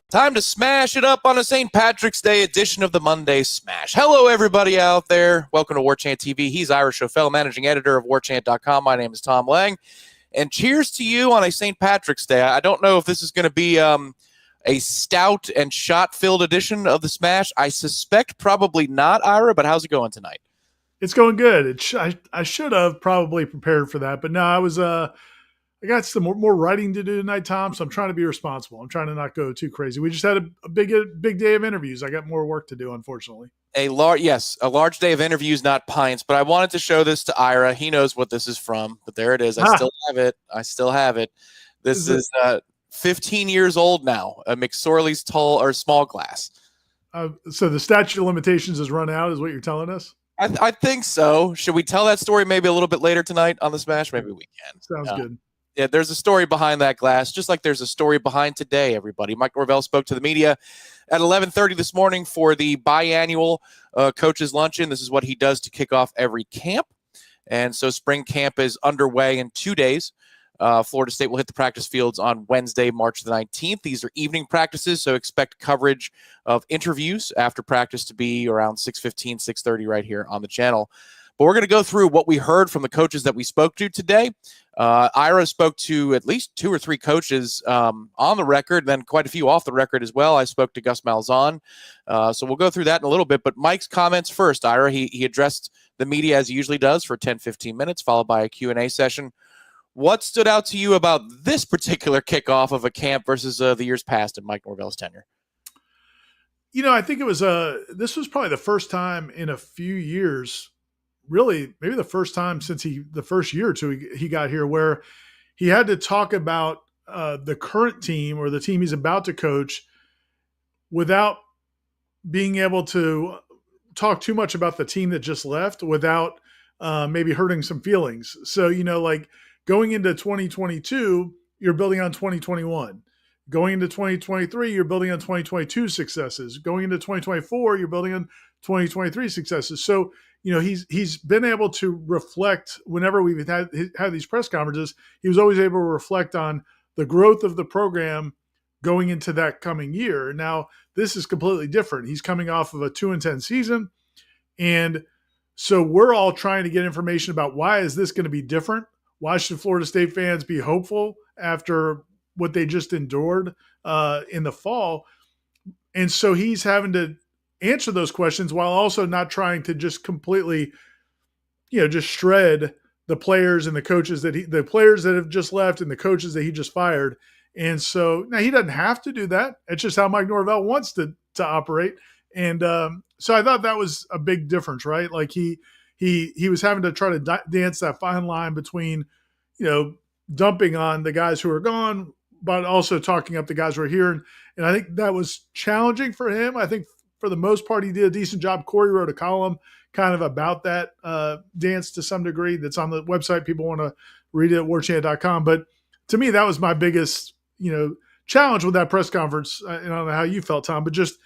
Time to smash it up on a St. Patrick's Day edition of the Monday Smash. Hello, everybody out there. Welcome to Warchant TV. He's Ira Schofel, managing editor of Warchant.com. My name is Tom Lang. And cheers to you on a St. Patrick's Day. I don't know if this is going to be a stout and shot-filled edition of the Smash. I suspect probably not, Ira, but how's it going tonight? It's going good. I should have probably prepared for that, but no, I got some more writing to do tonight, Tom. So I'm trying to be responsible. I'm trying to not go too crazy. We just had a big day of interviews. I got more work to do, unfortunately. A large day of interviews, not pints. But I wanted to show this to Ira. He knows what this is from, but there it is. I still have it. This is 15 years old now. A McSorley's tall or small glass. So the statute of limitations has run out, is what you're telling us? I think so. Should we tell that story maybe a little bit later tonight on the Smash? Maybe we can. Sounds good. Yeah, there's a story behind that glass, just like there's a story behind today, everybody. Mike Norvell spoke to the media at 11:30 this morning for the biannual Coaches Luncheon. This is what he does to kick off every camp. And so spring camp is underway in 2 days. Florida State will hit the practice fields on Wednesday, March the 19th. These are evening practices, so expect coverage of interviews after practice to be around 6:15, 6:30 right here on the channel. But we're going to go through what we heard from the coaches that we spoke to today. Ira spoke to at least 2 or 3 coaches on the record, then quite a few off the record as well. I spoke to Gus Malzahn. So we'll go through that in a little bit. But Mike's comments first, Ira. He addressed the media as he usually does for 10, 15 minutes, followed by a Q&A session. What stood out to you about this particular kickoff of a camp versus the years past in Mike Norvell's tenure? You know, I think it was this was probably the first time in a few years, really maybe the first time since the first year or two he got here, where he had to talk about the current team or the team he's about to coach without being able to talk too much about the team that just left without maybe hurting some feelings. So, like, going into 2022, you're building on 2021. Going into 2023, you're building on 2022 successes. Going into 2024, you're building on 2023 successes. So, he's been able to reflect whenever we've had these press conferences. He was always able to reflect on the growth of the program going into that coming year. Now, this is completely different. He's coming off of a 2-10 season. And so we're all trying to get information about why is this going to be different? Why should Florida State fans be hopeful after what they just endured in the fall? And so he's having to answer those questions while also not trying to just completely, just shred the players and the coaches the players that have just left and the coaches that he just fired. And so now he doesn't have to do that. It's just how Mike Norvell wants to operate. And so I thought that was a big difference, right? Like he was having to try to dance that fine line between, dumping on the guys who are gone, but also talking up the guys who are here. And I think that was challenging for him. I think for the most part, he did a decent job. Corey wrote a column kind of about that dance to some degree that's on the website. People want to read it at warchant.com. But to me, that was my biggest, challenge with that press conference. I don't know how you felt, Tom, but just,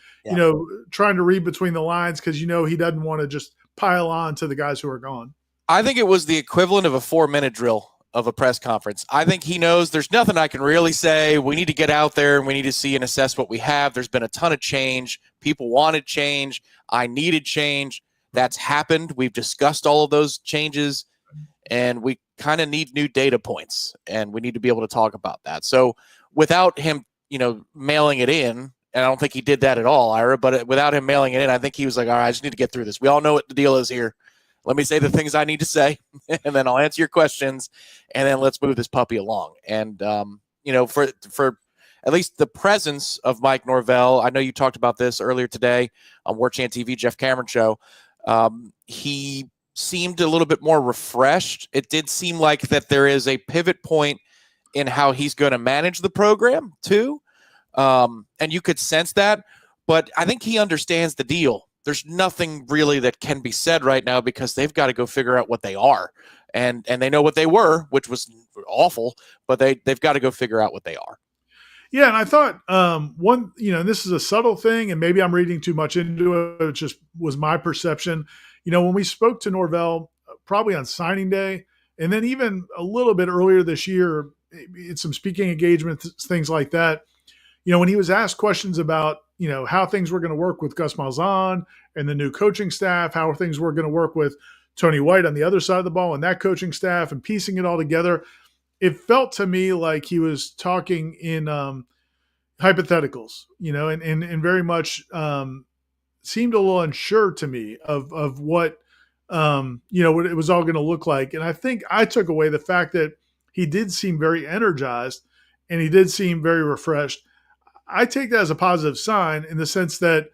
trying to read between the lines because, he doesn't want to just pile on to the guys who are gone. I think it was the equivalent of a 4-minute drill of a press conference. I think he knows there's nothing I can really say. We need to get out there and we need to see and assess what we have. There's been a ton of change. People wanted change. I needed change. That's happened. We've discussed all of those changes, and we kind of need new data points, and we need to be able to talk about that. So without him, mailing it in, and I don't think he did that at all, Ira, but without him mailing it in, I think he was like, all right, I just need to get through this. We all know what the deal is here. Let me say the things I need to say, and then I'll answer your questions, and then let's move this puppy along. And, for at least the presence of Mike Norvell, I know you talked about this earlier today on Warchant TV, Jeff Cameron show. He seemed a little bit more refreshed. It did seem like that there is a pivot point in how he's going to manage the program too. And you could sense that, but I think he understands the deal. There's nothing really that can be said right now because they've got to go figure out what they are. And they know what they were, which was awful, but they've got to go figure out what they are. Yeah, and I thought this is a subtle thing, and maybe I'm reading too much into it. It just was my perception. When we spoke to Norvell, probably on signing day, and then even a little bit earlier this year, in some speaking engagements, things like that, when he was asked questions about, how things were going to work with Gus Malzahn and the new coaching staff, how things were going to work with Tony White on the other side of the ball and that coaching staff and piecing it all together, it felt to me like he was talking in hypotheticals, and very much seemed a little unsure to me of what, what it was all going to look like. And I think I took away the fact that he did seem very energized and he did seem very refreshed. I take that as a positive sign in the sense that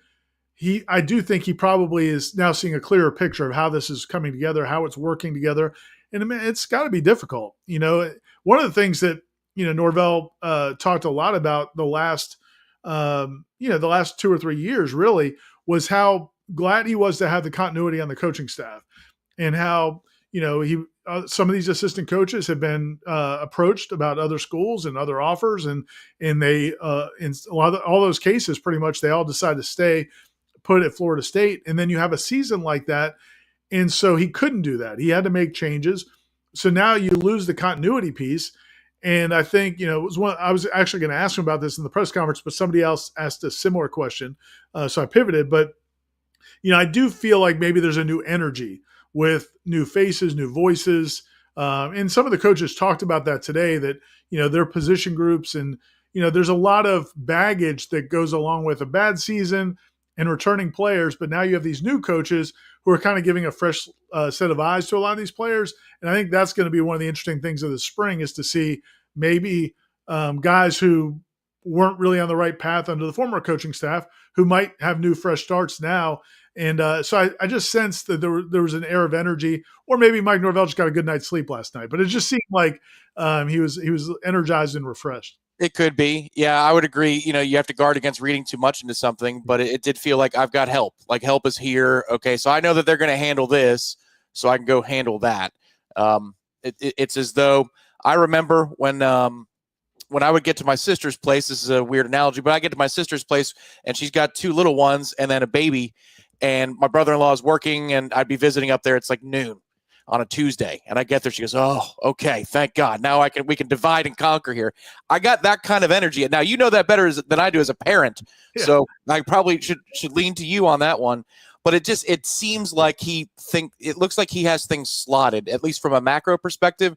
I do think he probably is now seeing a clearer picture of how this is coming together, how it's working together. And it's got to be difficult. One of the things that, Norvell talked a lot about the last 2 or 3 years really was how glad he was to have the continuity on the coaching staff and how, some of these assistant coaches have been approached about other schools and other offers. And they, in all those cases, pretty much they all decide to stay put at Florida State. And then you have a season like that. And so he couldn't do that. He had to make changes. So now you lose the continuity piece. And I think, I was actually going to ask him about this in the press conference, but somebody else asked a similar question. So I pivoted, but, I do feel like maybe there's a new energy with new faces, new voices. And some of the coaches talked about that today, that, their position groups and, there's a lot of baggage that goes along with a bad season and returning players. But now you have these new coaches who are kind of giving a fresh set of eyes to a lot of these players. And I think that's going to be one of the interesting things of the spring is to see maybe guys who weren't really on the right path under the former coaching staff who might have new fresh starts now. And so I just sensed that there was an air of energy, or maybe Mike Norvell just got a good night's sleep last night, but it just seemed like he was energized and refreshed. It could be. Yeah, I would agree. You have to guard against reading too much into something, but it did feel like I've got help. Like help is here. Okay, so I know that they're going to handle this, so I can go handle that. It's as though I remember when I would get to my sister's place. This is a weird analogy, but I get to my sister's place, and she's got 2 little ones and then a baby, and my brother-in-law is working, and I'd be visiting up there. It's like noon on a Tuesday, and I get there. She goes, "Oh, okay, thank God. Now we can divide and conquer here." I got that kind of energy. Now you know that better than I do as a parent, yeah. So I probably should lean to you on that one. But it seems like it looks like he has things slotted, at least from a macro perspective.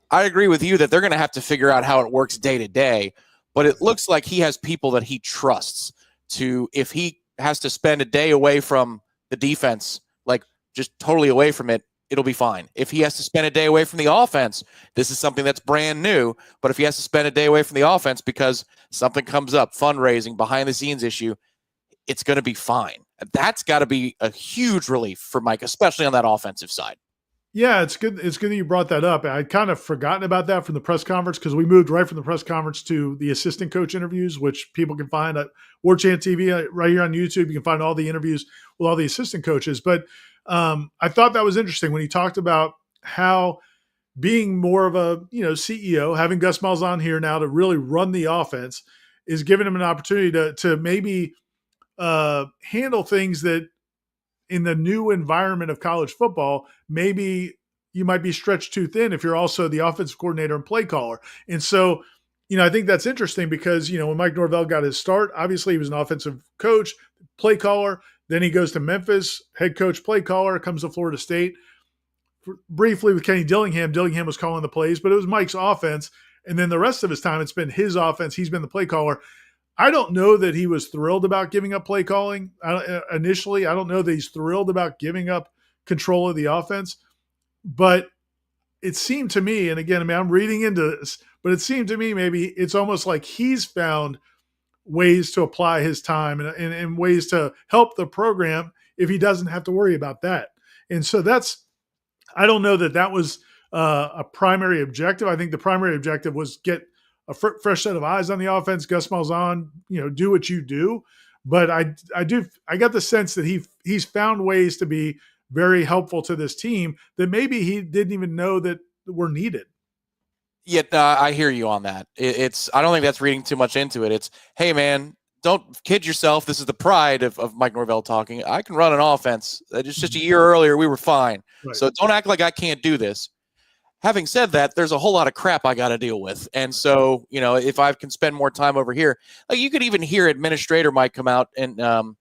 I agree with you that they're going to have to figure out how it works day to day. But it looks like he has people that he trusts to, if he has to spend a day away from the defense, like just totally away from it, it'll be fine. If he has to spend a day away from the offense, this is something that's brand new. But if he has to spend a day away from the offense because something comes up, fundraising, behind the scenes issue, it's going to be fine. That's got to be a huge relief for Mike, especially on that offensive side. Yeah, it's good. It's good that you brought that up. I'd kind of forgotten about that from the press conference because we moved right from the press conference to the assistant coach interviews, which people can find at Warchant TV right here on YouTube. You can find all the interviews with all the assistant coaches. But I thought that was interesting when he talked about how being more of a CEO, having Gus Malzahn here now to really run the offense, is giving him an opportunity to maybe handle things that in the new environment of college football, maybe you might be stretched too thin if you're also the offensive coordinator and play caller. And so, I think that's interesting because, when Mike Norvell got his start, obviously he was an offensive coach, play caller. Then he goes to Memphis, head coach, play caller, comes to Florida State. Briefly with Kenny Dillingham. Dillingham was calling the plays, but it was Mike's offense. And then the rest of his time, it's been his offense. He's been the play caller. I don't know that he was thrilled about giving up play calling initially. I don't know that he's thrilled about giving up control of the offense. But it seemed to me, and again, I'm reading into this, but it seemed to me maybe it's almost like he's found ways to apply his time and ways to help the program if he doesn't have to worry about that. And so I don't know that was a primary objective. I think the primary objective was get a fresh set of eyes on the offense. Gus Malzahn, do what you do. But I got the sense that he's found ways to be very helpful to this team that maybe he didn't even know that were needed. Yeah, I hear you on that. I don't think that's reading too much into it. It's, hey man, don't kid yourself. This is the pride of Mike Norvell talking. I can run an offense. Just a year earlier, we were fine. Right. So don't act like I can't do this. Having said that, there's a whole lot of crap I got to deal with. And so, if I can spend more time over here, like you could even hear administrator might come out and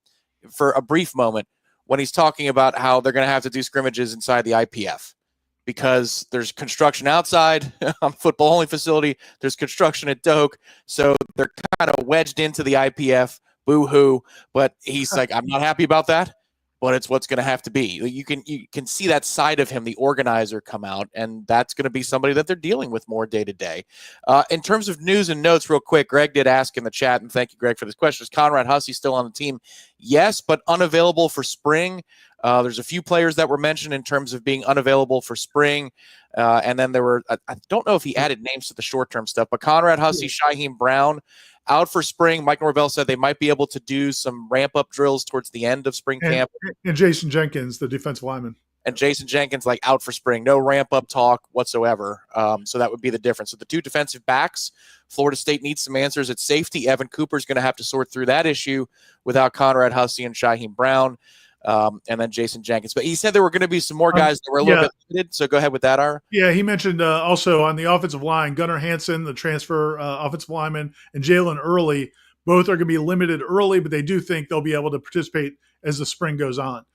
for a brief moment when he's talking about how they're going to have to do scrimmages inside the IPF because there's construction outside on football only facility. There's construction at Doak. So they're kind of wedged into the IPF. Boo-hoo. But he's like, I'm not happy about that. But it's what's going to have to be. You can see that side of him, the organizer, come out, and that's going to be somebody that they're dealing with more day to day. In terms of news and notes, real quick, Greg did ask in the chat, and thank you, Greg, for this question. Is Conrad Hussey still on the team? Yes, but unavailable for spring. There's a few players that were mentioned in terms of being unavailable for spring, and then there were I don't know if he added names to the short-term stuff, but Conrad Hussey, Shaheem Brown, out for spring. Mike Norvell said they might be able to do some ramp-up drills towards the end of spring camp. And Jason Jenkins, the defensive lineman. And Jason Jenkins, like, out for spring. No ramp-up talk whatsoever. So that would be the difference. So the two defensive backs, Florida State needs some answers at safety. Evan Cooper's going to have to sort through that issue without Conrad Hussey and Shaheem Brown. And then Jason Jenkins. But he said there were going to be some more guys that were a little bit limited. So go ahead with that, Ira. Yeah, he mentioned also on the offensive line, Gunnar Hansen, the transfer offensive lineman, and Jalen Early. Both are going to be limited early, but they do think they'll be able to participate as the spring goes on.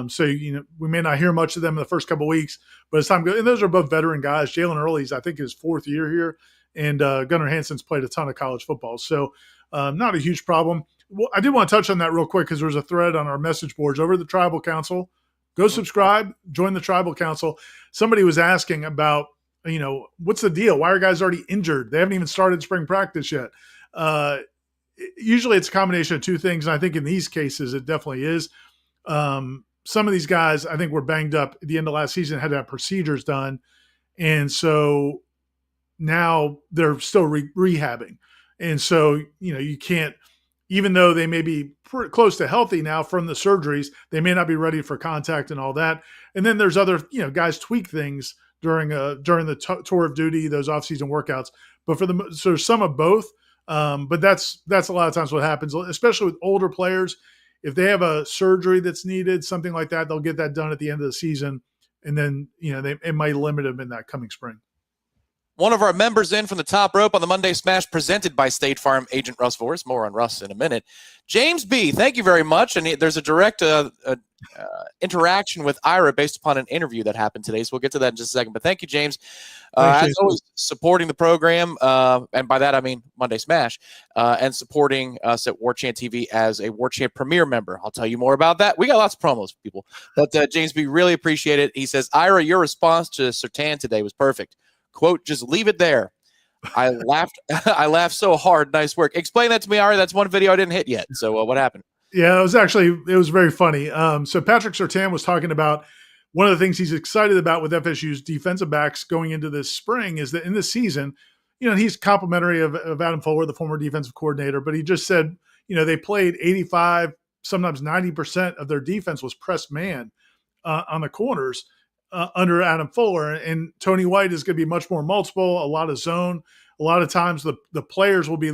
So, we may not hear much of them in the first couple of weeks, but as time goes, and those are both veteran guys. Jalen Early's, I think, his fourth year here, and Gunnar Hansen's played a ton of college football. So not a huge problem. Well, I did want to touch on that real quick because there was a thread on our message boards over the Tribal Council. Go subscribe, join the Tribal Council. Somebody was asking about, what's the deal? Why are guys already injured? They haven't even started spring practice yet. Usually it's a combination of two things, and I think in these cases it definitely is. Some of these guys, I think, were banged up at the end of last season, had to have procedures done, and so now they're still rehabbing. And so, you can't, even though they may be close to healthy now from the surgeries, they may not be ready for contact and all that. And then there's other, guys tweak things during the tour of duty, those off-season workouts. But so some of both. But that's a lot of times what happens, especially with older players. If they have a surgery that's needed, something like that, they'll get that done at the end of the season. And then, it might limit them in that coming spring. One of our members in from the top rope on the Monday Smash presented by State Farm agent Russ Vorse. More on Russ in a minute. James B., thank you very much. And there's a direct interaction with Ira based upon an interview that happened today. So we'll get to that in just a second. But thank you, James. As always, supporting the program. And by that, I mean Monday Smash. And supporting us at Warchant TV as a Warchant Premier member. I'll tell you more about that. We got lots of promos, people. But James B., really appreciate it. He says, Ira, your response to Surtain today was perfect. Quote, just leave it there. I laughed. I laughed so hard. Nice work. Explain that to me, Ari. That's one video I didn't hit yet. So what happened? Yeah, it was very funny. So Patrick Surtain was talking about one of the things he's excited about with FSU's defensive backs going into this spring is that in this season, he's complimentary of Adam Fuller, the former defensive coordinator, but he just said, they played 85, sometimes 90% of their defense was press man on the corners. Under Adam Fuller, and Tony White is going to be much more multiple, a lot of zone. A lot of times the players will be,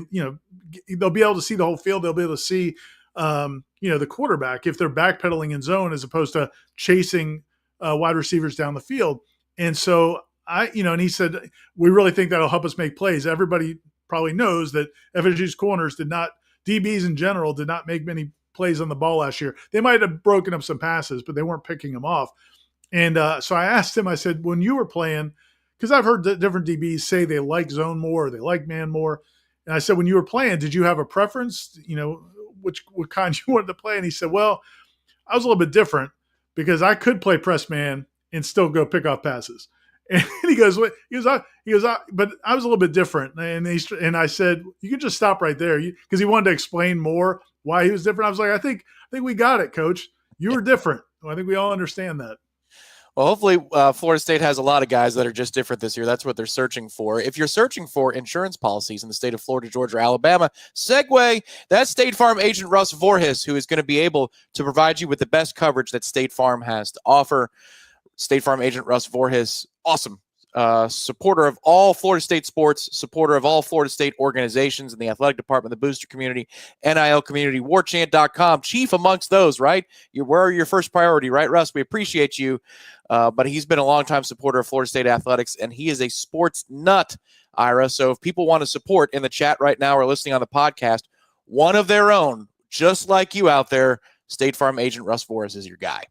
they'll be able to see the whole field. They'll be able to see, the quarterback if they're backpedaling in zone as opposed to chasing wide receivers down the field. And so and he said, we really think that'll help us make plays. Everybody probably knows that FSU's corners DBs in general did not make many plays on the ball last year. They might have broken up some passes, but they weren't picking them off. And so I asked him, I said, when you were playing, because I've heard different DBs say they like zone more, or they like man more. And I said, when you were playing, did you have a preference, what kind you wanted to play? And he said, well, I was a little bit different because I could play press man and still go pick off passes. And he goes, but I was a little bit different. And I said, you can just stop right there. Because he wanted to explain more why he was different. I was like, I think we got it, coach. You were different. Well, I think we all understand that. Well, hopefully Florida State has a lot of guys that are just different this year. That's what they're searching for. If you're searching for insurance policies in the state of Florida, Georgia, or Alabama, segue, that's State Farm agent Russ Vorse, who is going to be able to provide you with the best coverage that State Farm has to offer. State Farm agent Russ Vorse, awesome supporter of all Florida State sports, supporter of all Florida State organizations in the athletic department, the booster community, NIL community, warchant.com. Chief amongst those, right? We're your first priority, right, Russ? We appreciate you. But he's been a longtime supporter of Florida State athletics, and he is a sports nut, Ira. So if people want to support in the chat right now or listening on the podcast, one of their own, just like you out there, State Farm agent Russ Forrest is your guy.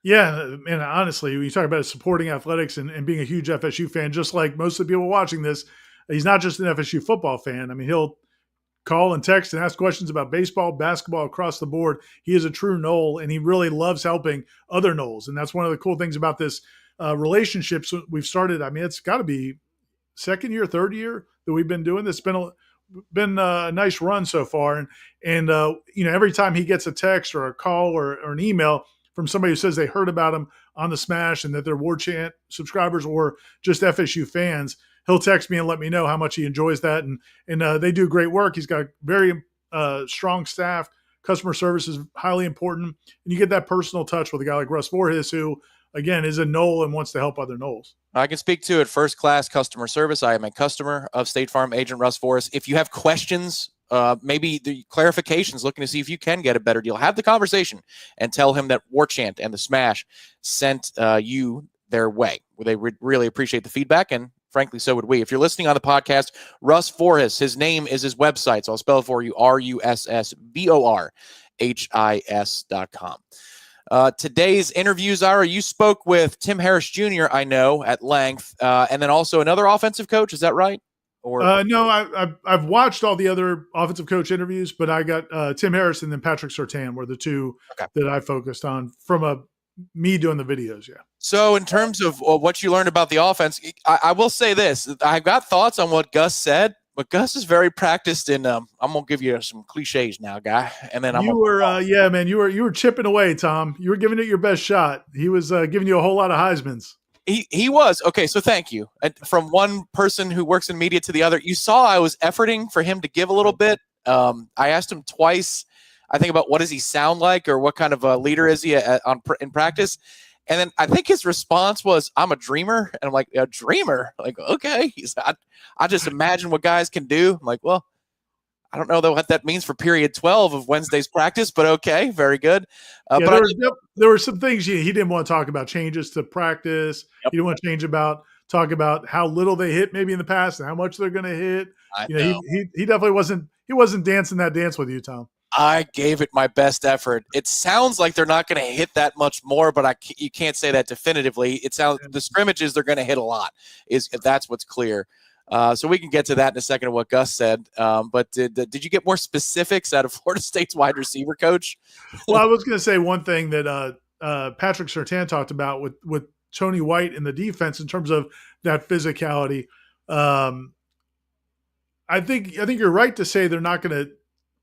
Yeah, and honestly, when you talk about supporting athletics and being a huge FSU fan, just like most of the people watching this, he's not just an FSU football fan. I mean, he'll call and text and ask questions about baseball, basketball across the board. He is a true Nole, and he really loves helping other Noles. And that's one of the cool things about this relationships we've started. I mean, it's got to be second year, third year that we've been doing this. Been a nice run so far. And every time he gets a text or a call or an email from somebody who says they heard about him on the Smash and that they're Warchant subscribers or just FSU fans, he'll text me and let me know how much he enjoys that. And they do great work. He's got very strong staff. Customer service is highly important. And you get that personal touch with a guy like Russ Forrest, who, again, is a Nole and wants to help other Noles. I can speak to it first-class customer service. I am a customer of State Farm agent Russ Forrest. If you have questions, maybe the clarifications, looking to see if you can get a better deal, have the conversation and tell him that Warchant and the Smash sent you their way. They really appreciate the feedback, and frankly, so would we. If you're listening on the podcast, Russ Forrest, his name is his website, so I'll spell it for you, RussVorhis.com. Today's interviews, Ira, you spoke with Tim Harris Jr., I know, at length, and then also another offensive coach. Is that right? Or no, I've watched all the other offensive coach interviews, but I got Tim Harris and then Patrick Surtain were the two that I focused on from me doing the videos. Yeah. So in terms of what you learned about the offense, I will say this. I've got thoughts on what Gus said, but Gus is very practiced in. I'm gonna give you some cliches now, guy. And then you were chipping away, Tom. You were giving it your best shot. He was giving you a whole lot of Heismans. He was. Okay, so thank you. And from one person who works in media to the other, you saw I was efforting for him to give a little bit. I asked him twice, I think, about what does he sound like or what kind of a leader is he in practice. And then I think his response was, "I'm a dreamer." And I'm like, "A dreamer?" Like, okay. I just imagine what guys can do. I'm like, well, I don't know what that means for period 12 of Wednesday's practice, but okay, very good. But there were some things he didn't want to talk about, changes to practice. Yep. He didn't want to talk about how little they hit maybe in the past and how much they're going to hit. He definitely wasn't dancing that dance with you, Tom. I gave it my best effort. It sounds like they're not going to hit that much more, but you can't say that definitively. It sounds the scrimmages they're going to hit a lot. That's what's clear. So we can get to that in a second of what Gus said. But did you get more specifics out of Florida State's wide receiver coach? Well, I was going to say one thing that Patrick Surtain talked about with Tony White in the defense in terms of that physicality. I think you're right to say they're not going to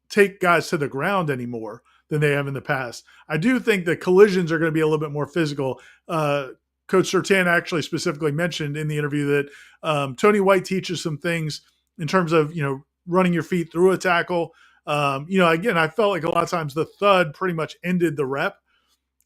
take guys to the ground anymore than they have in the past. I do think the collisions are going to be a little bit more physical. Coach Surtain actually specifically mentioned in the interview that Tony White teaches some things in terms of, running your feet through a tackle. Again, I felt like a lot of times the thud pretty much ended the rep.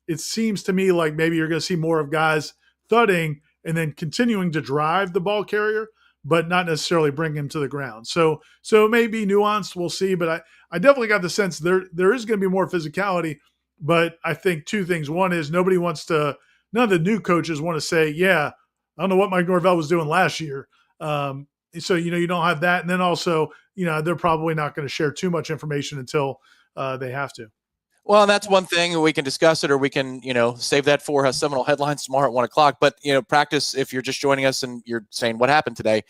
It seems to me like maybe you're going to see more of guys thudding and then continuing to drive the ball carrier, but not necessarily bring him to the ground. So it may be nuanced. We'll see. But I definitely got the sense there is going to be more physicality. But I think two things. One is none of the new coaches want to say, yeah, I don't know what Mike Norvell was doing last year. So, you don't have that. And then also, they're probably not going to share too much information until they have to. Well, and that's one thing. We can discuss it, or we can, save that for Seminole headlines tomorrow at 1:00. But, practice, if you're just joining us and you're saying what happened today,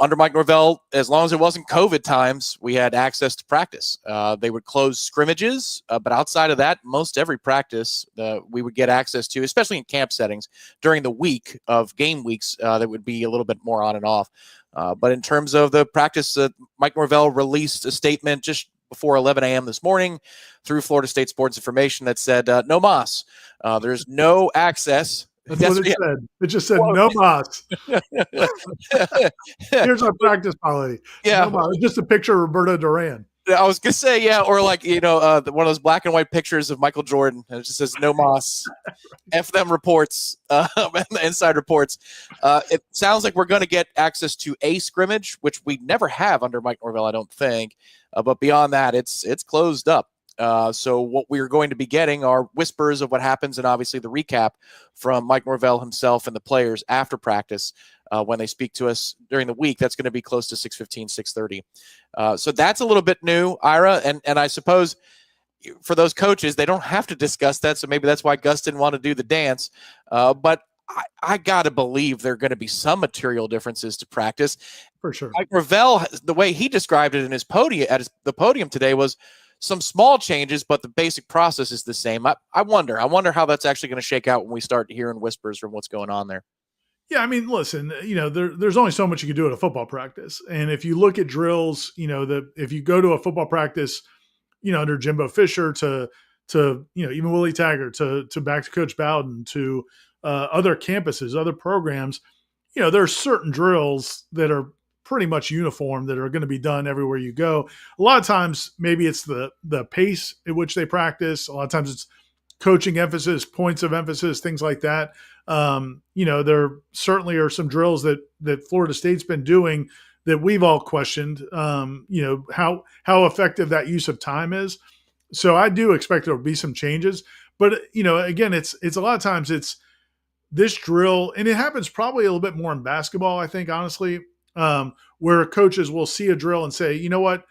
under Mike Norvell, as long as it wasn't COVID times, we had access to practice. They would close scrimmages, but outside of that, most every practice we would get access to, especially in camp settings during the week of game weeks. That would be a little bit more on and off. But in terms of the practice, Mike Norvell released a statement just before 11 a.m. this morning through Florida State Sports Information that said, no mas. There's no access. That's what it said. It just said, no mas. Here's our practice policy. Yeah. No mas. Just a picture of Roberto Duran. I was gonna say, yeah, or like one of those black and white pictures of Michael Jordan, and it just says "No Moss." F them reports, and the inside reports. It sounds like we're going to get access to a scrimmage, which we never have under Mike Norvell, I don't think. But beyond that, it's closed up. So what we're going to be getting are whispers of what happens, and obviously the recap from Mike Norvell himself and the players after practice when they speak to us during the week. That's going to be close to 6:15, 6:30. So that's a little bit new, Ira, and I suppose for those coaches, they don't have to discuss that. So maybe that's why Gus didn't want to do the dance. But I got to believe there are going to be some material differences to practice. For sure. Mike Norvell, the way he described it in his podium the podium today was some small changes, but the basic process is the same. I wonder how that's actually going to shake out when we start hearing whispers from what's going on there. Yeah, I mean, listen, there's only so much you can do at a football practice. And if you look at drills, if you go to a football practice, under Jimbo Fisher to even Willie Taggart to back to Coach Bowden to other campuses, other programs, there are certain drills that are pretty much uniform that are going to be done everywhere you go. A lot of times, maybe it's the pace at which they practice. A lot of times it's coaching emphasis, points of emphasis, things like that. There certainly are some drills that Florida State's been doing that we've all questioned, how effective that use of time is. So I do expect there will be some changes. But, again, it's a lot of times it's this drill, and it happens probably a little bit more in basketball, I think, honestly, where coaches will see a drill and say, you know what,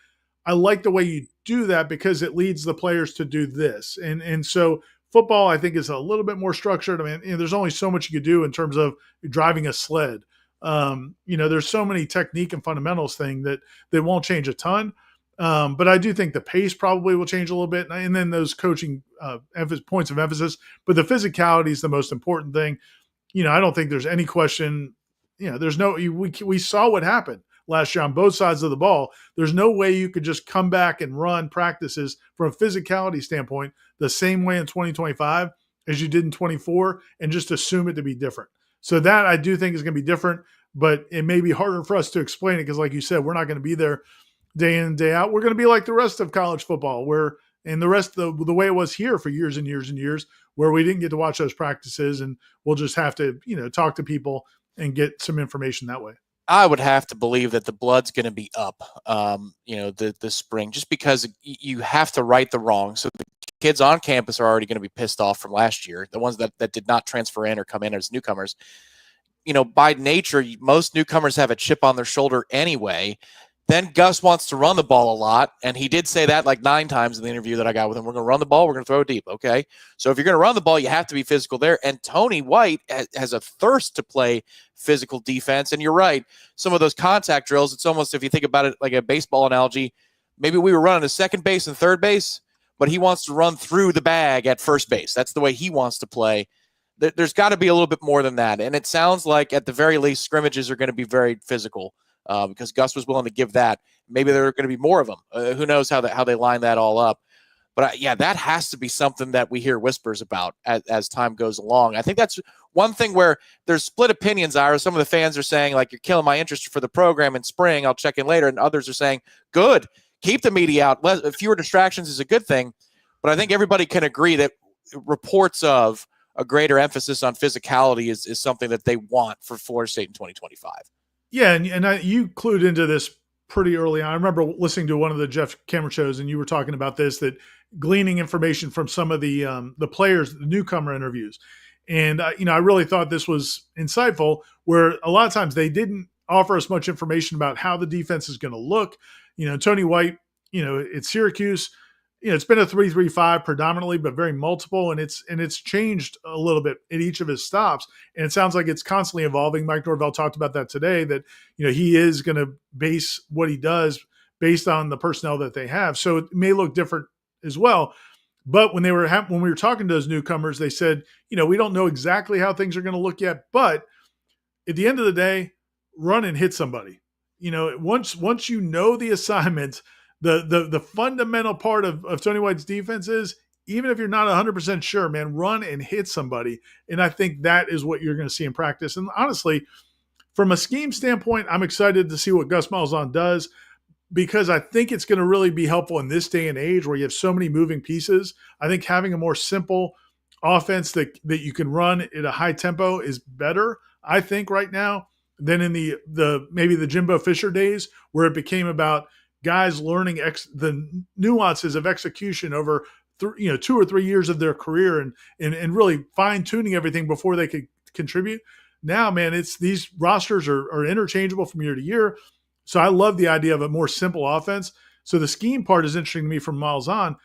I like the way you do that because it leads the players to do this. And so football, I think, is a little bit more structured. I mean, there's only so much you could do in terms of driving a sled. There's so many technique and fundamentals thing that won't change a ton. But I do think the pace probably will change a little bit. And then those coaching points of emphasis, but the physicality is the most important thing. I don't think there's any question, we saw what happened last year on both sides of the ball. There's no way you could just come back and run practices from a physicality standpoint the same way in 2025 as you did in 24 and just assume it to be different. So that I do think is going to be different, but it may be harder for us to explain it because, like you said, we're not going to be there day in and day out. We're going to be like the rest of college football, and the rest of the way it was here for years and years and years, where we didn't get to watch those practices, and we'll just have to, talk to people and get some information that way. I would have to believe that the blood's going to be up, the spring, just because you have to right the wrong. So the kids on campus are already going to be pissed off from last year, the ones that did not transfer in or come in as newcomers. By nature, most newcomers have a chip on their shoulder anyway. Then Gus wants to run the ball a lot, and he did say that like 9 times in the interview that I got with him. We're going to run the ball. We're going to throw it deep. Okay, so if you're going to run the ball, you have to be physical there. And Tony White has a thirst to play physical defense. And you're right, some of those contact drills, it's almost, if you think about it like a baseball analogy, maybe we were running to second base and third base, but he wants to run through the bag at first base. That's the way he wants to play. There's got to be a little bit more than that. And it sounds like at the very least, scrimmages are going to be very physical. Because Gus was willing to give that. Maybe there are going to be more of them. Who knows how they line that all up. But that has to be something that we hear whispers about as time goes along. I think that's one thing where there's split opinions, Ira. Some of the fans are saying, like, you're killing my interest for the program in spring. I'll check in later. And others are saying, good. Keep the media out. Fewer distractions is a good thing. But I think everybody can agree that reports of a greater emphasis on physicality is something that they want for Florida State in 2025. Yeah, and you clued into this pretty early on. I remember listening to one of the Jeff Cameron shows, and you were talking about this, that gleaning information from some of the players, the newcomer interviews. And, I really thought this was insightful, where a lot of times they didn't offer us much information about how the defense is going to look. Tony White, at Syracuse, it's been a 3-3-5 predominantly, but very multiple, and it's changed a little bit at each of his stops. And it sounds like it's constantly evolving. Mike Norvell talked about that today, that he is going to base what he does based on the personnel that they have. So it may look different as well. But when we were talking to those newcomers, they said, we don't know exactly how things are going to look yet, but at the end of the day, run and hit somebody. Once you know the assignment. The fundamental part of Tony White's defense is, even if you're not 100% sure, man, run and hit somebody. And I think that is what you're going to see in practice. And honestly, from a scheme standpoint, I'm excited to see what Gus Malzahn does. because I think it's going to really be helpful in this day and age where you have so many moving pieces. I think having a more simple offense that you can run at a high tempo is better, I think, right now than in the maybe the Jimbo Fisher days where it became about guys learning the nuances of execution over 2 or 3 years of their career and really fine tuning everything before they could contribute. Now, man, it's these rosters are interchangeable from year to year. So I love the idea of a more simple offense. So the scheme part is interesting to me from Malzahn.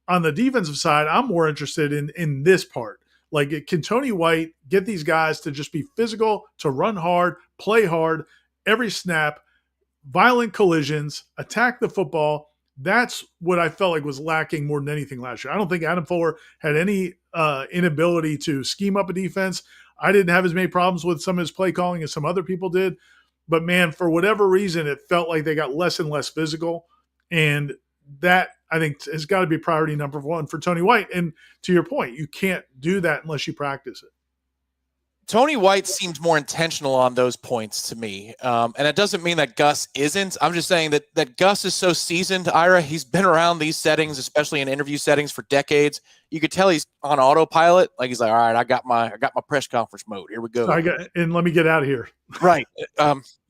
On the defensive side, I'm more interested in this part. Like, can Tony White get these guys to just be physical, to run hard, play hard, every snap, violent collisions, attack the football? That's what I felt like was lacking more than anything last year. I don't think Adam Fuller had any inability to scheme up a defense. I didn't have as many problems with some of his play calling as some other people did. But, man, for whatever reason, it felt like they got less and less physical. And that, I think, has got to be priority number one for Tony White. And to your point, you can't do that unless you practice it. Tony White seems more intentional on those points to me. And it doesn't mean that Gus isn't. I'm just saying that Gus is so seasoned, Ira. He's been around these settings, especially in interview settings, for decades. You could tell he's on autopilot. Like, he's like, all right, I got my press conference mode. Here we go. And let me get out of here. Right.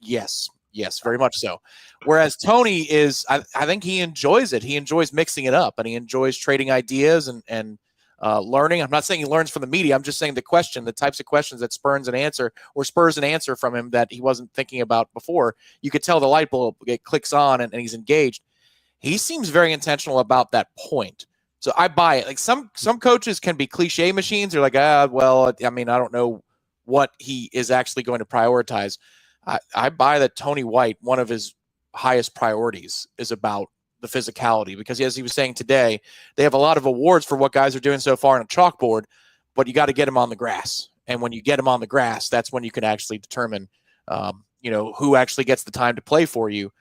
Yes, very much so. Whereas Tony is, I think he enjoys it. He enjoys mixing it up, and he enjoys trading ideas and learning. I'm not saying he learns from the media. I'm just saying the types of questions that spurs an answer from him that he wasn't thinking about before. You could tell the light bulb clicks on and he's engaged. He seems very intentional about that point. So I buy it. Like, some coaches can be cliche machines. They're like, well, I mean, I don't know what he is actually going to prioritize. I buy that Tony White, one of his highest priorities is about the physicality, because as he was saying today, they have a lot of awards for what guys are doing so far on a chalkboard, but you got to get them on the grass. And when you get them on the grass, that's when you can actually determine, who actually gets the time to play for you.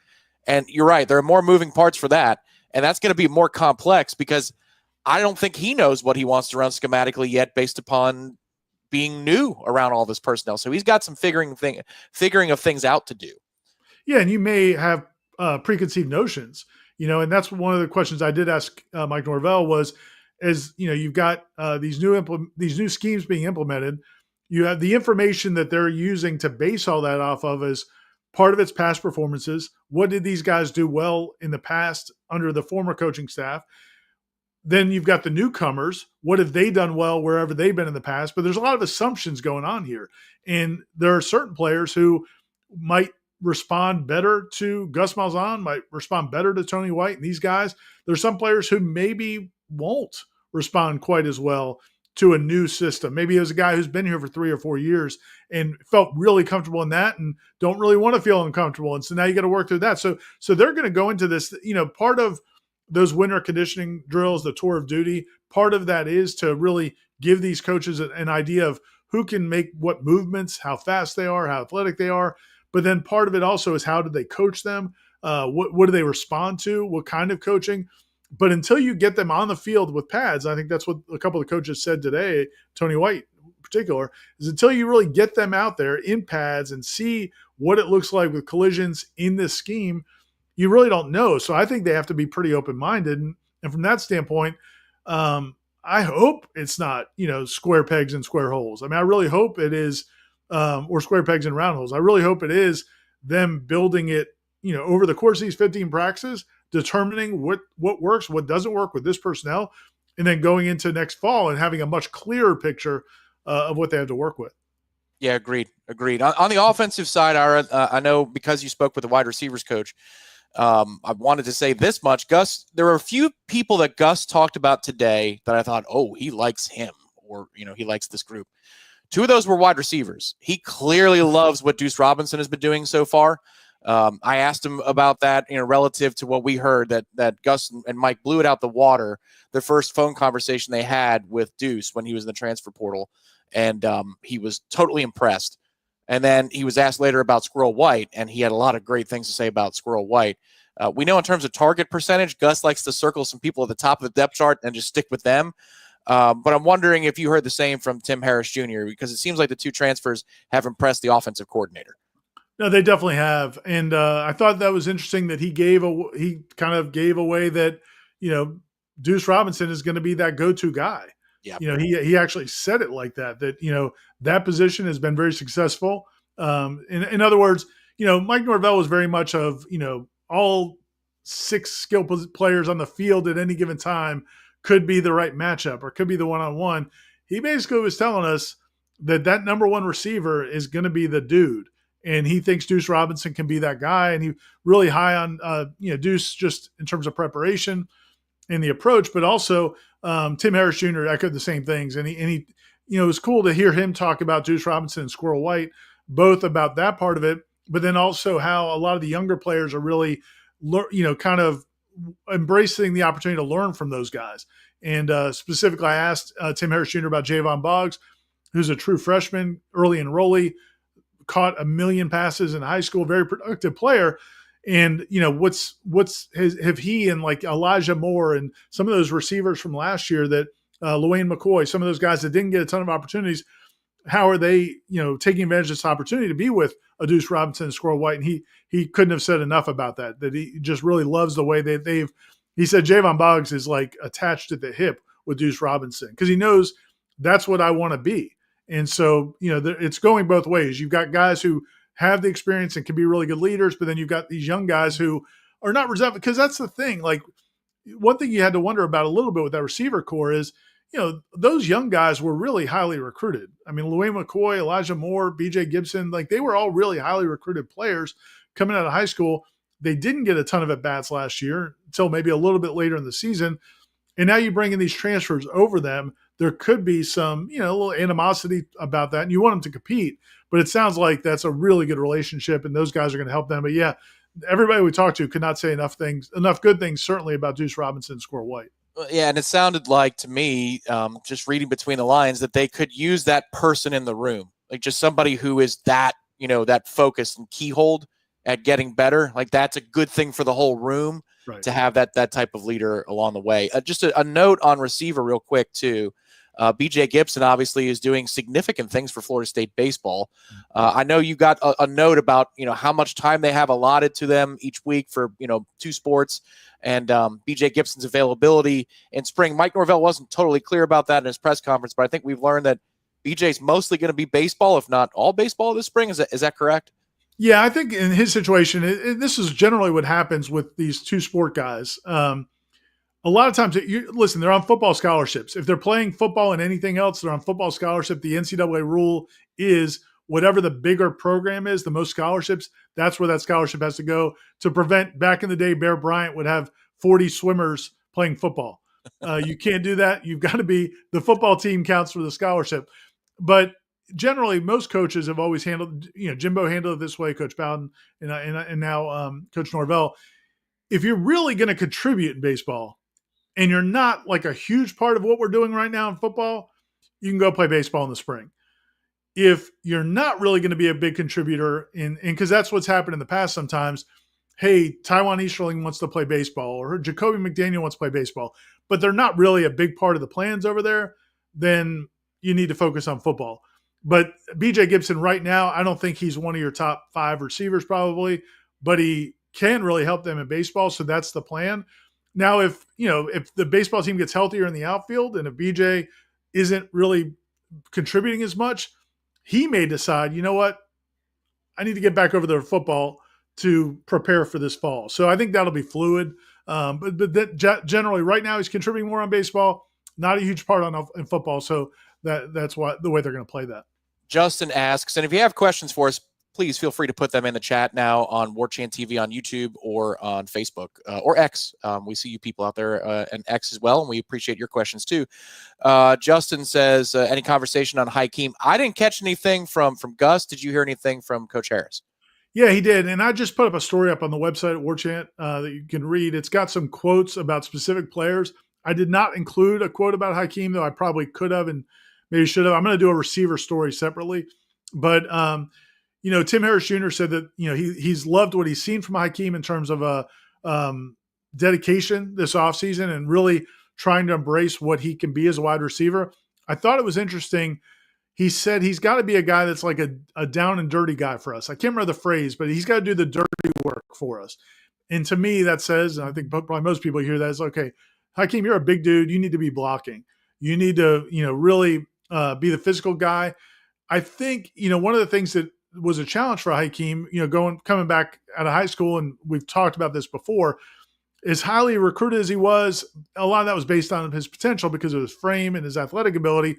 And you're right. There are more moving parts for that. And that's going to be more complex because I don't think he knows what he wants to run schematically yet based upon being new around all this personnel. So he's got some figuring of things out to do. Yeah. And you may have preconceived notions. And that's one of the questions I did ask Mike Norvell was, as you've got these new schemes being implemented, you have the information that they're using to base all that off of as part of its past performances. What did these guys do well in the past under the former coaching staff? Then you've got the newcomers. What have they done well wherever they've been in the past? But there's a lot of assumptions going on here. And there are certain players who might respond better to Gus Malzahn, might respond better to Tony White and these guys. There's some players who maybe won't respond quite as well to a new system. Maybe it was a guy who's been here for 3 or 4 years and felt really comfortable in that and don't really want to feel uncomfortable. And so now you got to work through that. So they're going to go into this, part of those winter conditioning drills, the tour of duty, part of that is to really give these coaches an idea of who can make what movements, how fast they are, how athletic they are. But then part of it also is how do they coach them? What do they respond to? What kind of coaching? But until you get them on the field with pads, I think that's what a couple of coaches said today, Tony White in particular, is until you really get them out there in pads and see what it looks like with collisions in this scheme, you really don't know. So I think they have to be pretty open-minded. And from that standpoint, I hope it's not, square pegs and square holes. I mean, I really hope it is, or square pegs and round holes. I really hope it is them building it, over the course of these 15 practices, determining what works, what doesn't work with this personnel, and then going into next fall and having a much clearer picture of what they have to work with. Yeah, agreed. On the offensive side, Ira, I know because you spoke with the wide receivers coach, I wanted to say this much. Gus, there were a few people that Gus talked about today that I thought, oh, he likes him, or, he likes this group. 2 of those were wide receivers. He clearly loves what Deuce Robinson has been doing so far. I asked him about that, relative to what we heard that Gus and Mike blew it out the water, the first phone conversation they had with Deuce when he was in the transfer portal. And he was totally impressed. And then he was asked later about Squirrel White, and he had a lot of great things to say about Squirrel White. We know in terms of target percentage, Gus likes to circle some people at the top of the depth chart and just stick with them. But I'm wondering if you heard the same from Tim Harris Jr., because it seems like the 2 transfers have impressed the offensive coordinator. No, they definitely have, and I thought that was interesting that he kind of gave away that Deuce Robinson is going to be that go-to guy. Yeah. He actually said it like that that position has been very successful. In other words, Mike Norvell was very much of all six skill players on the field at any given time could be the right matchup or could be the one-on-one. He basically was telling us that number one receiver is going to be the dude. And he thinks Deuce Robinson can be that guy. And he really high on, Deuce just in terms of preparation and the approach, but also Tim Harris Jr. echoed the same things. And he it was cool to hear him talk about Deuce Robinson and Squirrel White, both about that part of it, but then also how a lot of the younger players are really, kind of embracing the opportunity to learn from those guys. And specifically, I asked Tim Harris Jr. about Javon Boggs, who's a true freshman, early enrollee, caught 1 million passes in high school, very productive player. And have he and like Elijah Moore and some of those receivers from last year that Luane McCoy, some of those guys that didn't get a ton of opportunities, how are they taking advantage of this opportunity to be with a Deuce Robinson and Squirrel White? And he couldn't have said enough about that he just really loves the way he said Javon Boggs is like attached at the hip with Deuce Robinson because he knows that's what I want to be. And so, it's going both ways. You've got guys who have the experience and can be really good leaders, but then you've got these young guys who are not reserved, because that's the thing. Like, one thing you had to wonder about a little bit with that receiver core is, those young guys were really highly recruited. I mean, Luane McCoy, Elijah Moore, BJ Gibson, like they were all really highly recruited players coming out of high school. They didn't get a ton of at-bats last year until maybe a little bit later in the season. And now you bring in these transfers over them. There could be some, a little animosity about that. And you want them to compete, but it sounds like that's a really good relationship and those guys are going to help them. But yeah, everybody we talked to could not say enough good things, certainly about Deuce Robinson and Squirrel White. Yeah, and it sounded like to me, just reading between the lines, that they could use that person in the room, like just somebody who is that, that focused and keyhold at getting better. Like that's a good thing for the whole room, right, to have that type of leader along the way. Just a note on receiver real quick too. BJ Gibson obviously is doing significant things for Florida State baseball. I know you got a note about, how much time they have allotted to them each week for, 2 sports and BJ Gibson's availability in spring. Mike Norvell wasn't totally clear about that in his press conference, but I think we've learned that BJ's mostly going to be baseball, if not all baseball this spring. Is that correct? Yeah, I think in his situation, this is generally what happens with these 2 sport guys. A lot of times, listen, they're on football scholarships. If they're playing football and anything else, they're on football scholarship. The NCAA rule is whatever the bigger program is, the most scholarships, that's where that scholarship has to go to prevent. Back in the day, Bear Bryant would have 40 swimmers playing football. You can't do that. You've got to be – the football team counts for the scholarship. But generally, most coaches have always handled – Jimbo handled it this way, Coach Bowden, and now Coach Norvell. If you're really going to contribute in baseball – and you're not like a huge part of what we're doing right now in football, you can go play baseball in the spring. If you're not really going to be a big contributor because that's what's happened in the past sometimes, hey, Taiwan Easterling wants to play baseball or Jacoby McDaniel wants to play baseball, but they're not really a big part of the plans over there, then you need to focus on football. But BJ Gibson right now, I don't think he's one of your top 5 receivers probably, but he can really help them in baseball, so that's the plan. Now, if the baseball team gets healthier in the outfield and if BJ isn't really contributing as much, he may decide, you know what, I need to get back over to football to prepare for this fall. So I think that'll be fluid. But generally, right now, he's contributing more on baseball, not a huge part in football. So that's the way they're going to play that. Justin asks, and if you have questions for us, please feel free to put them in the chat now on Warchant TV on YouTube or on Facebook or X. We see you people out there and X as well, and we appreciate your questions too. Justin says, any conversation on Hakeem? I didn't catch anything from Gus. Did you hear anything from Coach Harris? Yeah, he did. And I just put up a story up on the website at Warchant that you can read. It's got some quotes about specific players. I did not include a quote about Hakeem, though I probably could have and maybe should have. I'm going to do a receiver story separately. But, Tim Harris Jr. said that, he's loved what he's seen from Hakeem in terms of dedication this offseason and really trying to embrace what he can be as a wide receiver. I thought it was interesting. he said he's got to be a guy that's like a down and dirty guy for us. I can't remember the phrase, but he's got to do the dirty work for us. And to me, that says, and I think probably most people hear that, is okay, Hakeem, you're a big dude. You need to be blocking. You need to, really be the physical guy. I think, one of the things that was a challenge for Hakeem, coming back out of high school, and we've talked about this before, as highly recruited as he was, a lot of that was based on his potential because of his frame and his athletic ability,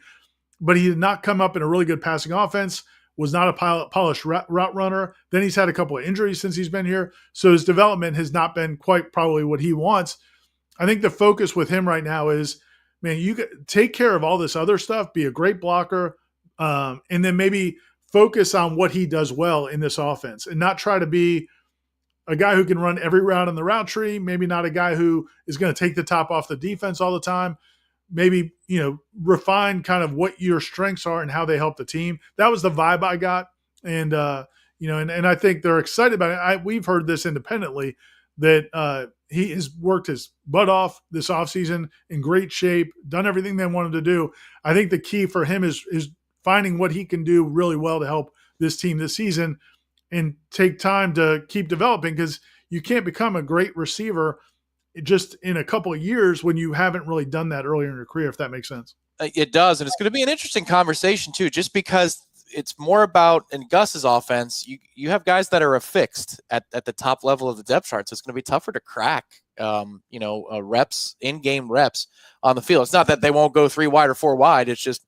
but he did not come up in a really good passing offense, was not a polished route runner. Then he's had a couple of injuries since he's been here. So his development has not been quite probably what he wants. I think the focus with him right now is, man, you take care of all this other stuff, be a great blocker, and then maybe focus on what he does well in this offense and not try to be a guy who can run every route on the route tree, maybe not a guy who is going to take the top off the defense all the time. Maybe, refine kind of what your strengths are and how they help the team. That was the vibe I got. And, and I think they're excited about it. We've heard this independently that he has worked his butt off this offseason, in great shape, done everything they wanted to do. I think the key for him is finding what he can do really well to help this team this season and take time to keep developing, because you can't become a great receiver just in a couple of years when you haven't really done that earlier in your career, if that makes sense. It does. And it's going to be an interesting conversation too, just because it's more about, in Gus's offense, you have guys that are affixed at the top level of the depth chart. So it's going to be tougher to crack, reps, in-game reps on the field. It's not that they won't go 3 wide or 4 wide. It's just,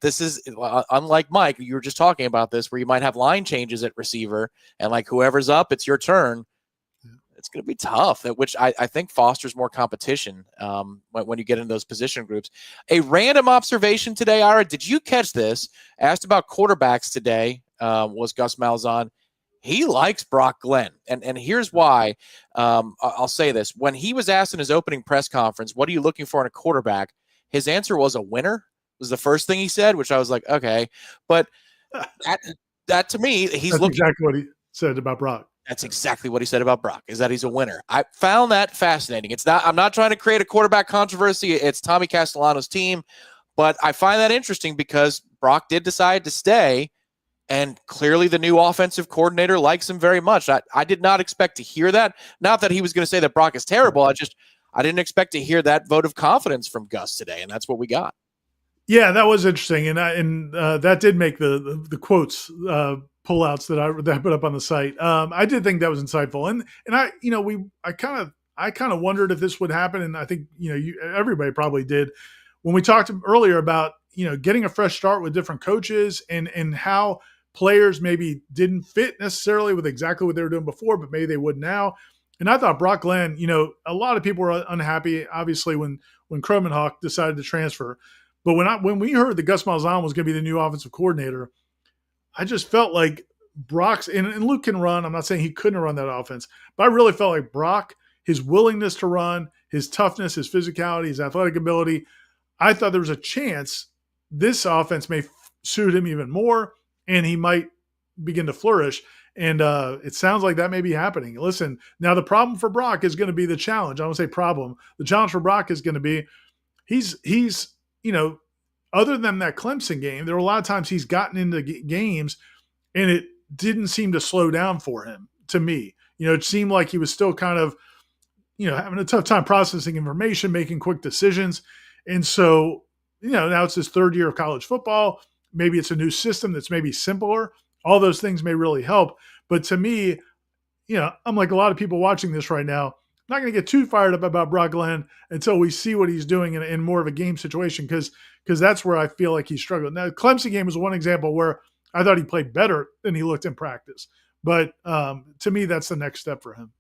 this is unlike Mike. You were just talking about this, where you might have line changes at receiver, and like whoever's up, it's your turn. It's going to be tough, which I think fosters more competition when you get into those position groups. A random observation today, Ira, did you catch this? Asked about quarterbacks today was Gus Malzahn. He likes Brock Glenn, and here's why. I'll say this. When he was asked in his opening press conference, what are you looking for in a quarterback? His answer was a winner. Was the first thing he said, which I was like, okay. But that to me, That's exactly what he said about Brock. That's exactly what he said about Brock, is that he's a winner. I found that fascinating. I'm not trying to create a quarterback controversy. It's Tommy Castellano's team, but I find that interesting because Brock did decide to stay, and clearly the new offensive coordinator likes him very much. I did not expect to hear that. Not that he was going to say that Brock is terrible. I didn't expect to hear that vote of confidence from Gus today, and that's what we got. Yeah, that was interesting, and that did make the quotes pullouts that I put up on the site. I did think that was insightful, and I kind of wondered if this would happen, and I think everybody probably did when we talked earlier about getting a fresh start with different coaches and how players maybe didn't fit necessarily with exactly what they were doing before, but maybe they would now. And I thought Brock Glenn, a lot of people were unhappy, obviously, when Kromenhoek decided to transfer. But when we heard that Gus Malzahn was going to be the new offensive coordinator, I just felt like Brock's, and Luke can run. I'm not saying he couldn't run that offense, but I really felt like Brock, his willingness to run, his toughness, his physicality, his athletic ability, I thought there was a chance this offense may suit him even more, and he might begin to flourish. And it sounds like that may be happening. Listen, now the problem for Brock is going to be the challenge. I don't say problem. The challenge for Brock is going to be he's other than that Clemson game, there were a lot of times he's gotten into games and it didn't seem to slow down for him, to me. It seemed like he was still kind of, having a tough time processing information, making quick decisions. And so, now it's his 3rd year of college football. Maybe it's a new system that's maybe simpler. All those things may really help. But to me, I'm like a lot of people watching this right now, I'm not going to get too fired up about Brock Glenn until we see what he's doing in more of a game situation, because that's where I feel like he's struggling. Now, the Clemson game was one example where I thought he played better than he looked in practice. But to me, that's the next step for him.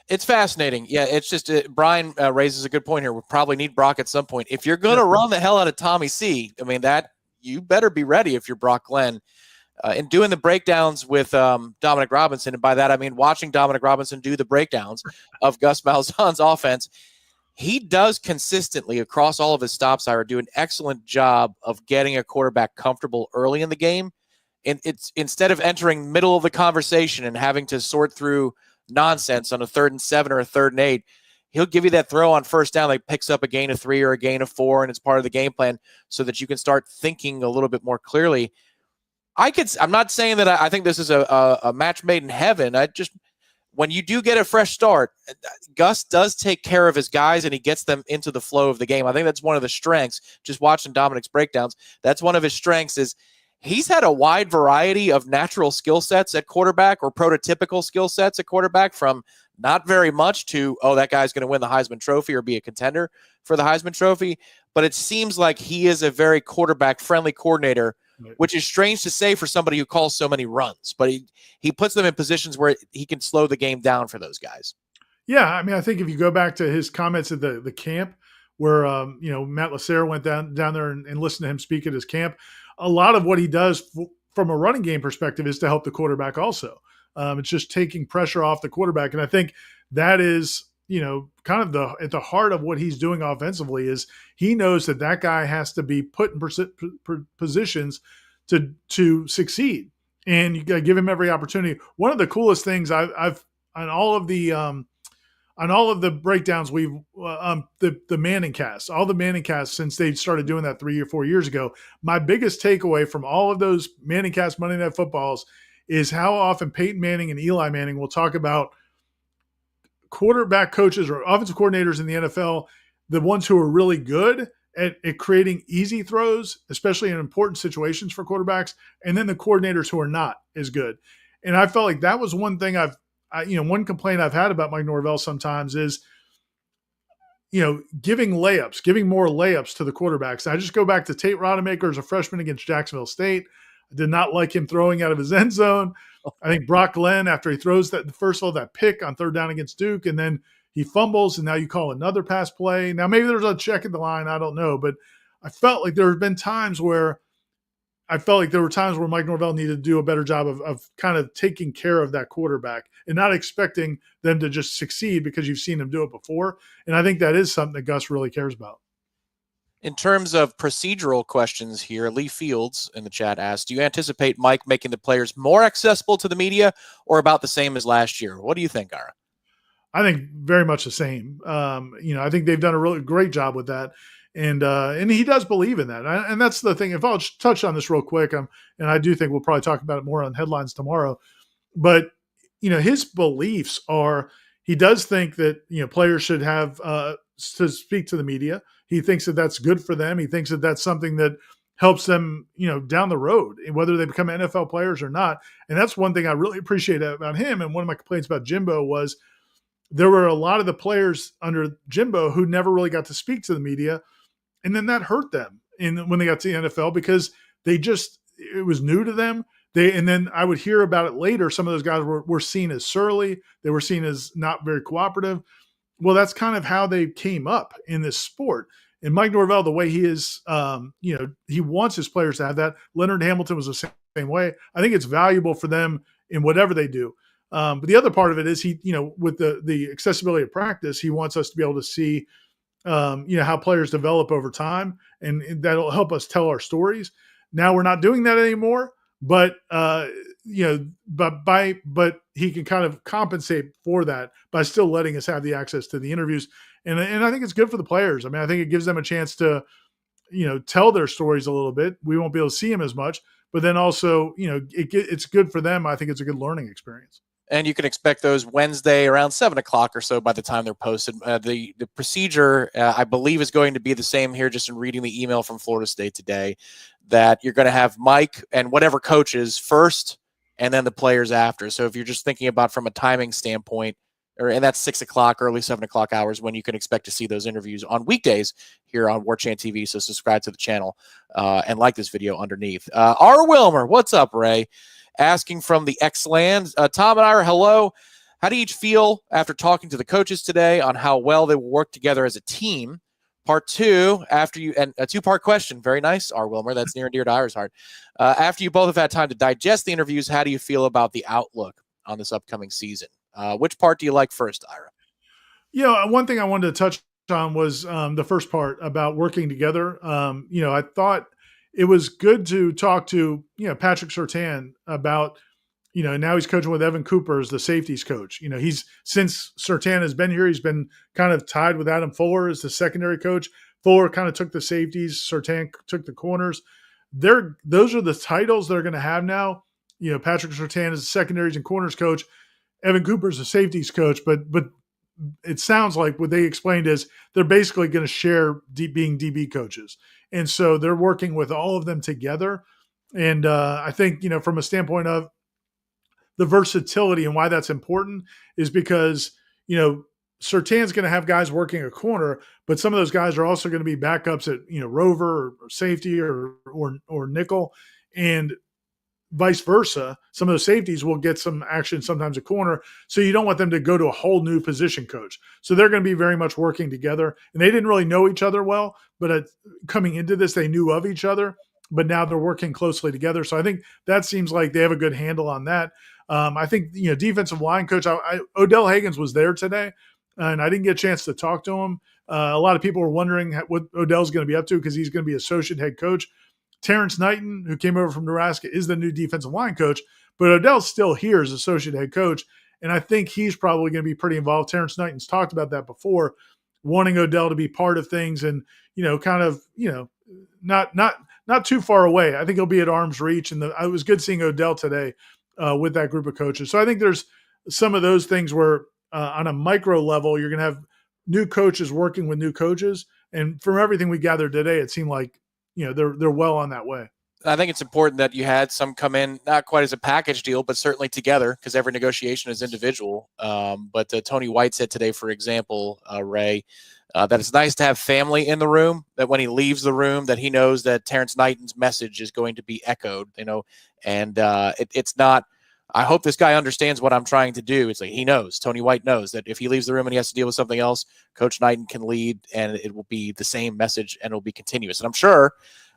It's fascinating. Yeah, it's just Brian raises a good point here. We'll probably need Brock at some point. If you're going to run the hell out of Tommy C, I mean, that you better be ready if you're Brock Glenn. And doing the breakdowns with Dominic Robinson, and by that I mean watching Dominic Robinson do the breakdowns of Gus Malzahn's offense, he does consistently across all of his stops, Ira, do an excellent job of getting a quarterback comfortable early in the game. And it's instead of entering middle of the conversation and having to sort through nonsense on a 3rd and 7 or a 3rd and 8, he'll give you that throw on first down, like picks up a gain of 3 or a gain of 4, and it's part of the game plan so that you can start thinking a little bit more clearly. I'm not saying that I think this is a match made in heaven. When you do get a fresh start, Gus does take care of his guys and he gets them into the flow of the game. I think that's one of the strengths. Just watching Dominic's breakdowns, that's one of his strengths is he's had a wide variety of natural skill sets at quarterback or prototypical skill sets at quarterback, from not very much to, oh, that guy's going to win the Heisman Trophy or be a contender for the Heisman Trophy. But it seems like he is a very quarterback-friendly coordinator, which is strange to say for somebody who calls so many runs. But he puts them in positions where he can slow the game down for those guys. Yeah, I mean, I think if you go back to his comments at the camp where, Matt Lacerda went down there and listened to him speak at his camp, a lot of what he does from a running game perspective is to help the quarterback also. It's just taking pressure off the quarterback. And I think that is, kind of at the heart of what he's doing offensively is he knows that guy has to be put in positions to succeed. And you got to give him every opportunity. One of the coolest things I've on all of the breakdowns the Manning cast, all the Manning casts since they started doing that 3 or 4 years ago, my biggest takeaway from all of those Manning cast Monday Night Footballs is how often Peyton Manning and Eli Manning will talk about quarterback coaches or offensive coordinators in the NFL, the ones who are really good at creating easy throws, especially in important situations for quarterbacks, and then the coordinators who are not as good. And I felt like that was one thing one complaint I've had about Mike Norvell sometimes is, giving more layups to the quarterbacks. I just go back to Tate Rodemaker as a freshman against Jacksonville State. I did not like him throwing out of his end zone. I think Brock Glenn, after he throws that pick on third down against Duke, and then he fumbles, and now you call another pass play. Now, maybe there's a check at the line. I don't know. But I felt like there have been times where Mike Norvell needed to do a better job of kind of taking care of that quarterback and not expecting them to just succeed because you've seen them do it before. And I think that is something that Gus really cares about. In terms of procedural questions here, Lee Fields in the chat asked, do you anticipate Mike making the players more accessible to the media or about the same as last year? What do you think, Ira? I think very much the same. I think they've done a really great job with that. And he does believe in that. And that's the thing. If I'll touch on this real quick, and I do think we'll probably talk about it more on headlines tomorrow, but, his beliefs are, he does think that, players should have to speak to the media. He thinks that that's good for them. He thinks that that's something that helps them, down the road, whether they become NFL players or not. And that's one thing I really appreciate about him. And one of my complaints about Jimbo was there were a lot of the players under Jimbo who never really got to speak to the media. And then that hurt them when they got to the NFL because it was new to them. And then I would hear about it later. Some of those guys were seen as surly. They were seen as not very cooperative. Well, that's kind of how they came up in this sport. And Mike Norvell, the way he is, he wants his players to have that. Leonard Hamilton was the same way. I think it's valuable for them in whatever they do. But the other part of it is with the accessibility of practice, he wants us to be able to see, how players develop over time, and that'll help us tell our stories. Now we're not doing that anymore, but but he can kind of compensate for that by still letting us have the access to the interviews. And I think it's good for the players. I mean, I think it gives them a chance to, tell their stories a little bit. We won't be able to see them as much, but then also, it's good for them. I think it's a good learning experience. And you can expect those Wednesday around 7 o'clock or so by the time they're posted. The procedure, I believe, is going to be the same here, just in reading the email from Florida State today, that you're going to have Mike and whatever coaches first and then the players after. So if you're just thinking about from a timing standpoint, and that's 6 o'clock, early 7 o'clock hours when you can expect to see those interviews on weekdays here on Warchant TV. So subscribe to the channel and like this video underneath. R. Wilmer, what's up, Ray? Asking from the X-Land. Tom and I are hello. How do you each feel after talking to the coaches today on how well they will work together as a team? Part two, and a two-part question. Very nice, R. Wilmer. That's near and dear to Ira's heart. After you both have had time to digest the interviews, how do you feel about the outlook on this upcoming season? Which part do you like first, Ira? One thing I wanted to touch on was the first part about working together. I thought it was good to talk to, Patrick Surtain about, now he's coaching with Evan Cooper as the safeties coach. He's since Surtain has been here, he's been kind of tied with Adam Fuller as the secondary coach. Fuller kind of took the safeties, Surtain took the corners. Those are the titles they're going to have now. Patrick Surtain is the secondaries and corners coach. Evan Cooper is the safeties coach, but it sounds like what they explained is they're basically going to share being DB coaches. And so they're working with all of them together. And I think, from a standpoint of the versatility and why that's important is because, Surtain's going to have guys working a corner, but some of those guys are also going to be backups at, rover or safety or nickel, and vice versa. Some of those safeties will get some action sometimes at corner. So you don't want them to go to a whole new position coach. So they're going to be very much working together, and they didn't really know each other well, but coming into this, they knew of each other, but now they're working closely together. So I think that seems like they have a good handle on that. I think, defensive line coach, Odell Hagens was there today, and I didn't get a chance to talk to him. A lot of people were wondering what Odell's going to be up to because he's going to be associate head coach. Terrence Knighton, who came over from Nebraska, is the new defensive line coach, but Odell's still here as associate head coach, and I think he's probably going to be pretty involved. Terrence Knighton's talked about that before, wanting Odell to be part of things and, not too far away. I think he'll be at arm's reach, and it was good seeing Odell today with that group of coaches. So I think there's some of those things where on a micro level, you're going to have new coaches working with new coaches. And from everything we gathered today, it seemed like, they're well on that way. I think it's important that you had some come in, not quite as a package deal, but certainly together, because every negotiation is individual. But Tony White said today, for example, Ray, that it's nice to have family in the room, that when he leaves the room, that he knows that Terrence Knighton's message is going to be echoed, and it's not, I hope this guy understands what I'm trying to do. It's like he knows, Tony White knows that if he leaves the room and he has to deal with something else, Coach Knighton can lead, and it will be the same message, and it will be continuous. And I'm sure,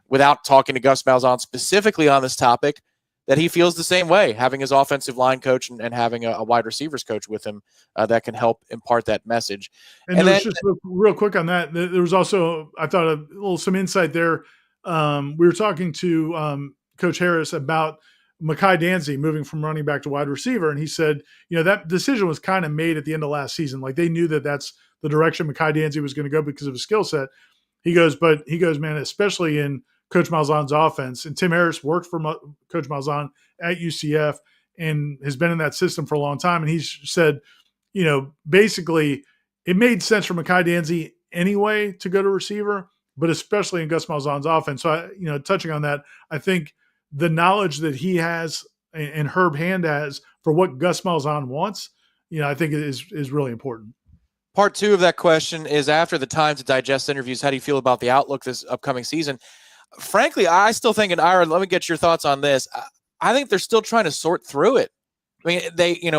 without talking to Gus Malzahn specifically on this topic, that he feels the same way, having his offensive line coach and having a wide receivers coach with him that can help impart that message. And then, just real quick on that, there was also, I thought, some insight there. We were talking to Coach Harris about Mekhi Danzey moving from running back to wide receiver, and he said, that decision was kind of made at the end of last season. Like, they knew that that's the direction Mekhi Danzey was going to go because of his skill set. He goes, man, especially in Coach Malzahn's offense, and Tim Harris worked for Coach Malzahn at UCF and has been in that system for a long time. And he's said, basically it made sense for Mekhi Danzey anyway to go to receiver, but especially in Gus Malzahn's offense. So, touching on that, I think the knowledge that he has and Herb Hand has for what Gus Malzahn wants, I think it is really important. Part two of that question is, after the time to digest interviews, how do you feel about the outlook this upcoming season? Frankly, I still think, and Ira, let me get your thoughts on this. I think they're still trying to sort through it. I mean,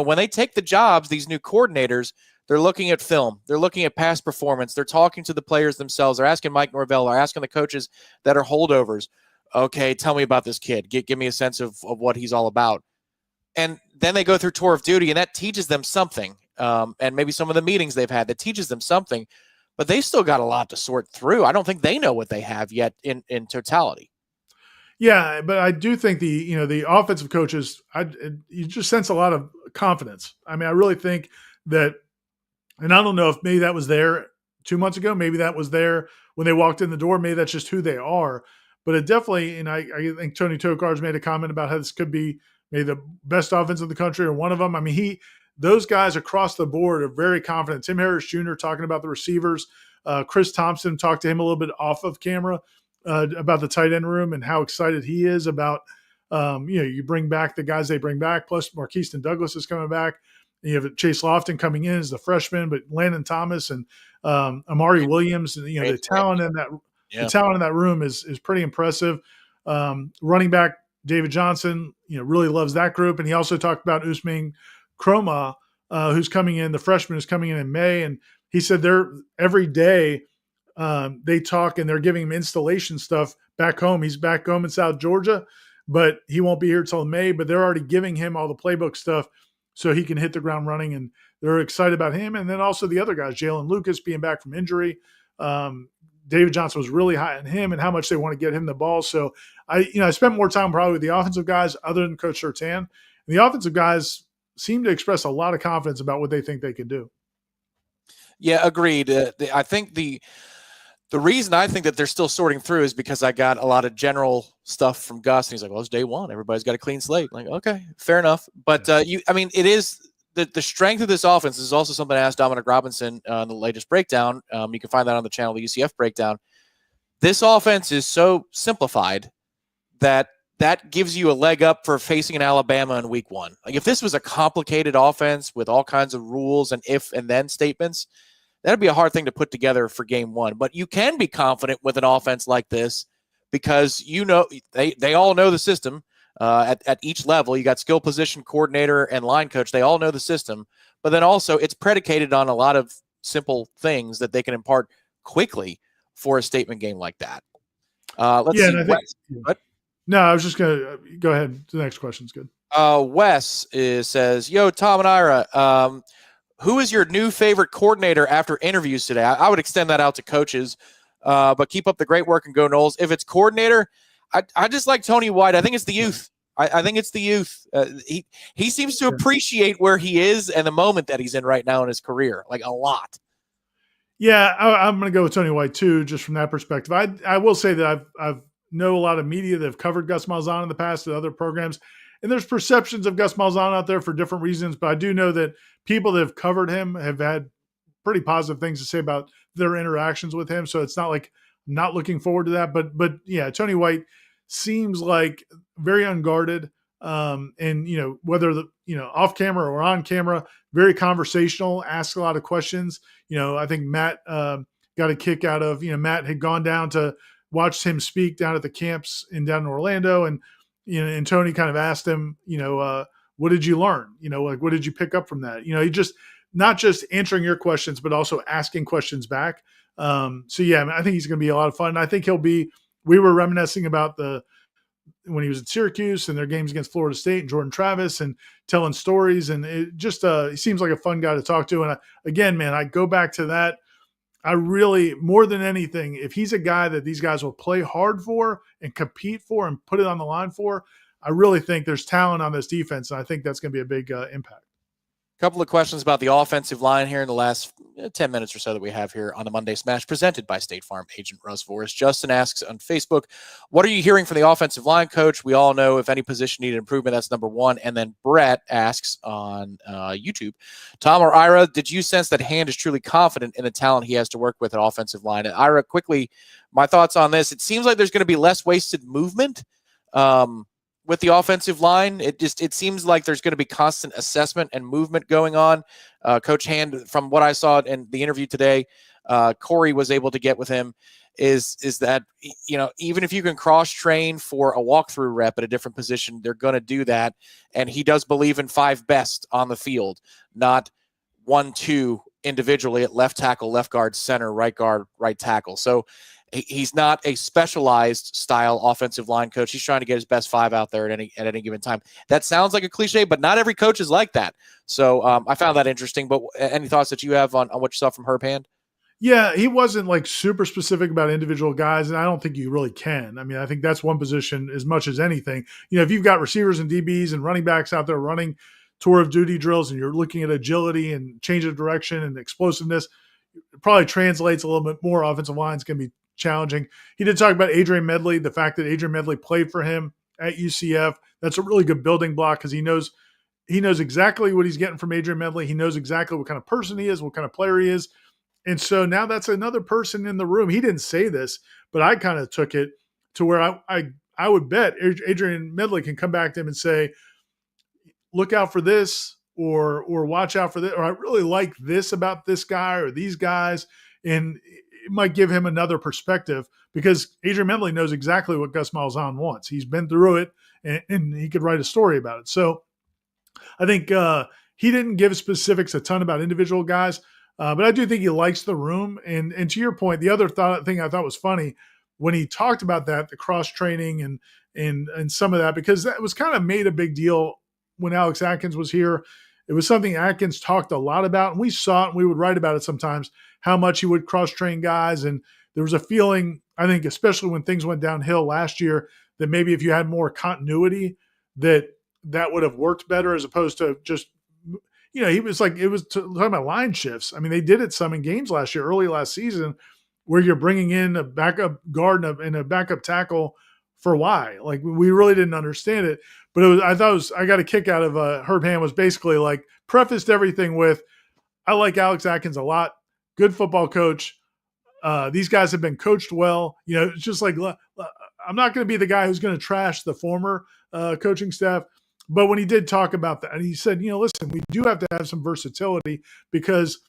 when they take the jobs, these new coordinators, they're looking at film. They're looking at past performance. They're talking to the players themselves. They're asking Mike Norvell. They're asking the coaches that are holdovers. Okay, tell me about this kid. Give me a sense of what he's all about. And then they go through tour of duty, and that teaches them something. And maybe some of the meetings they've had, that teaches them something. But they still got a lot to sort through. I don't think they know what they have yet in totality. Yeah, but I do think the offensive coaches, you just sense a lot of confidence. I mean, I really think that, and I don't know if maybe that was there 2 months ago, maybe that was there when they walked in the door, maybe that's just who they are. But it definitely, and I think Tony Tokar's made a comment about how this could be maybe the best offense in the country or one of them. I mean, those guys across the board are very confident. Tim Harris Jr. talking about the receivers. Chris Thompson talked to him a little bit off of camera about the tight end room and how excited he is about, you bring back the guys they bring back, plus Marquiston Douglas is coming back. You have Chase Lofton coming in as the freshman, but Landon Thomas and Amari Williams, and the talent in that the talent in that room is pretty impressive. Running back David Johnson, really loves that group, and he also talked about Usman Chroma, who's coming in, the freshman who's coming in May, and he said they're every day they talk and they're giving him installation stuff back home. He's back home in South Georgia, but he won't be here till May. But they're already giving him all the playbook stuff so he can hit the ground running, and they're excited about him. And then also the other guys, Jalen Lucas being back from injury. David Johnson was really high on him and how much they want to get him the ball. So I spent more time probably with the offensive guys other than Coach Surtain. And the offensive guys seem to express a lot of confidence about what they think they can do. Yeah, agreed. I think the reason I think that they're still sorting through is because I got a lot of general stuff from Gus, and he's like, "Well, it's day one. Everybody's got a clean slate." I'm like, okay, fair enough. But it is the strength of this offense is also something I asked Dominic Robinson on the latest breakdown. You can find that on the channel, the UCF breakdown. This offense is so simplified that gives you a leg up for facing an Alabama in week one. Like if this was a complicated offense with all kinds of rules and if and then statements, that'd be a hard thing to put together for game one. But you can be confident with an offense like this because they all know the system at each level. You got skill position coordinator and line coach. They all know the system. But then also it's predicated on a lot of simple things that they can impart quickly for a statement game like that. Let's see. Wes, no, I was just going to go ahead. The next question's good. Wes says, "Yo, Tom and Ira, who is your new favorite coordinator after interviews today?" I would extend that out to coaches, but keep up the great work and go Noles. If it's coordinator, I just like Tony White. I think it's the youth. I think it's the youth. He seems to appreciate where he is and the moment that he's in right now in his career, like a lot. Yeah, I'm going to go with Tony White too, just from that perspective. I will say that I've know a lot of media that have covered Gus Malzahn in the past at other programs. And there's perceptions of Gus Malzahn out there for different reasons, but I do know that people that have covered him have had pretty positive things to say about their interactions with him. So it's not like I'm not looking forward to that. But yeah, Tony White seems like very unguarded. And whether off camera or on camera, very conversational, asks a lot of questions. I think Matt got a kick out of, Matt had gone down to watched him speak down at the camps down in Orlando. And Tony kind of asked him, what did you learn? Like, what did you pick up from that? He just not just answering your questions, but also asking questions back. So yeah, I think he's going to be a lot of fun. I think we were reminiscing about when he was at Syracuse and their games against Florida State and Jordan Travis and telling stories. And it just, he seems like a fun guy to talk to. And again, man, I go back to that. I really, more than anything, if he's a guy that these guys will play hard for and compete for and put it on the line for, I really think there's talent on this defense, and I think that's going to be a big impact. A couple of questions about the offensive line here in the last 10 minutes or so that we have here on the Monday Smash, presented by State Farm agent Russ Forrest. Justin asks on Facebook, what are you hearing from the offensive line coach? We all know if any position needed improvement, that's number one. And then Brett asks on YouTube, Tom or Ira, did you sense that Hand is truly confident in the talent he has to work with at offensive line? And Ira, quickly, my thoughts on this. It seems like there's going to be less wasted movement with the offensive line. It seems like there's going to be constant assessment and movement going on. Coach Hand, from what I saw in the interview today, Corey was able to get with him, is that, even if you can cross-train for a walkthrough rep at a different position, they're going to do that. And he does believe in 5 best on the field, not 1-2 individually at left tackle, left guard, center, right guard, right tackle. So he's not a specialized style offensive line coach. He's trying to get his best 5 out there at any given time. That sounds like a cliche, but not every coach is like that. So I found that interesting. But any thoughts that you have on what you saw from Herb Hand? Yeah, he wasn't like super specific about individual guys, and I don't think you really can. I mean, I think that's one position as much as anything. If you've got receivers and DBs and running backs out there running tour of duty drills and you're looking at agility and change of direction and explosiveness, it probably translates a little bit more. Offensive line is going to be challenging. He did talk about Adrian Medley, the fact that Adrian Medley played for him at UCF. That's a really good building block because he knows exactly what he's getting from Adrian Medley. He knows exactly what kind of person he is, what kind of player he is. And so now that's another person in the room. He didn't say this, but I kind of took it to where I would bet Adrian Medley can come back to him and say, look out for this or watch out for this, or I really like this about this guy or these guys. And it might give him another perspective because Adrian Medley knows exactly what Gus Malzahn wants. He's been through it and he could write a story about it. So I think he didn't give specifics a ton about individual guys, but I do think he likes the room. And to your point, the other thing I thought was funny when he talked about that, the cross training and some of that, because that was kind of made a big deal when Alex Atkins was here. It was something Atkins talked a lot about, and we saw it, and we would write about it sometimes, how much he would cross-train guys. And there was a feeling, I think, especially when things went downhill last year, that maybe if you had more continuity, that that would have worked better as opposed to just, he was like, it was talking about line shifts. I mean, they did it some in games last year, early last season, where you're bringing in a backup guard and a backup tackle for why. Like, we really didn't understand it. But I got a kick out of Herb Hand was basically like prefaced everything with, I like Alex Atkins a lot. Good football coach. These guys have been coached well. It's just like, I'm not going to be the guy who's going to trash the former coaching staff. But when he did talk about that, and he said, listen, we do have to have some versatility because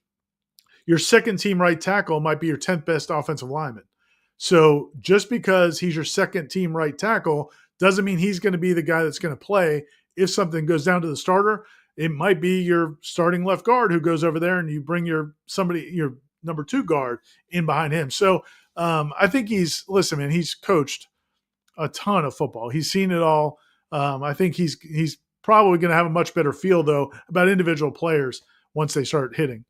your second team right tackle might be your 10th best offensive lineman. So just because he's your second team right tackle doesn't mean he's going to be the guy that's going to play. If something goes down to the starter, it might be your starting left guard who goes over there and you bring your number 2 guard in behind him. So I think he's coached a ton of football. He's seen it all. I think he's probably going to have a much better feel, though, about individual players once they start hitting.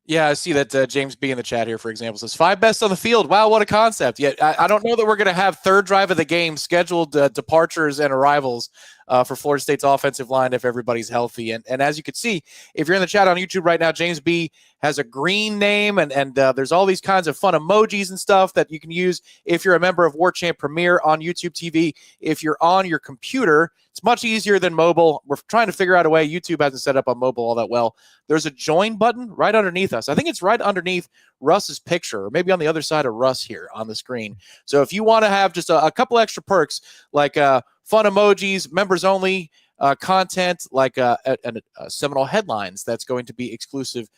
Yeah, I see that James B in the chat here, for example, says 5 best on the field. Wow, what a concept. Yet I don't know that we're going to have third drive of the game scheduled departures and arrivals for Florida State's offensive line if everybody's healthy. And as you can see, if you're in the chat on YouTube right now, James B has a green name, and there's all these kinds of fun emojis and stuff that you can use if you're a member of Warchant Premier on YouTube TV. If you're on your computer, it's much easier than mobile. We're trying to figure out a way. YouTube hasn't set up on mobile all that well. There's a join button right underneath us. I think it's right underneath Russ's picture, or maybe on the other side of Russ here on the screen. So if you want to have just a couple extra perks like fun emojis, members only content, like Seminole headlines that's going to be exclusive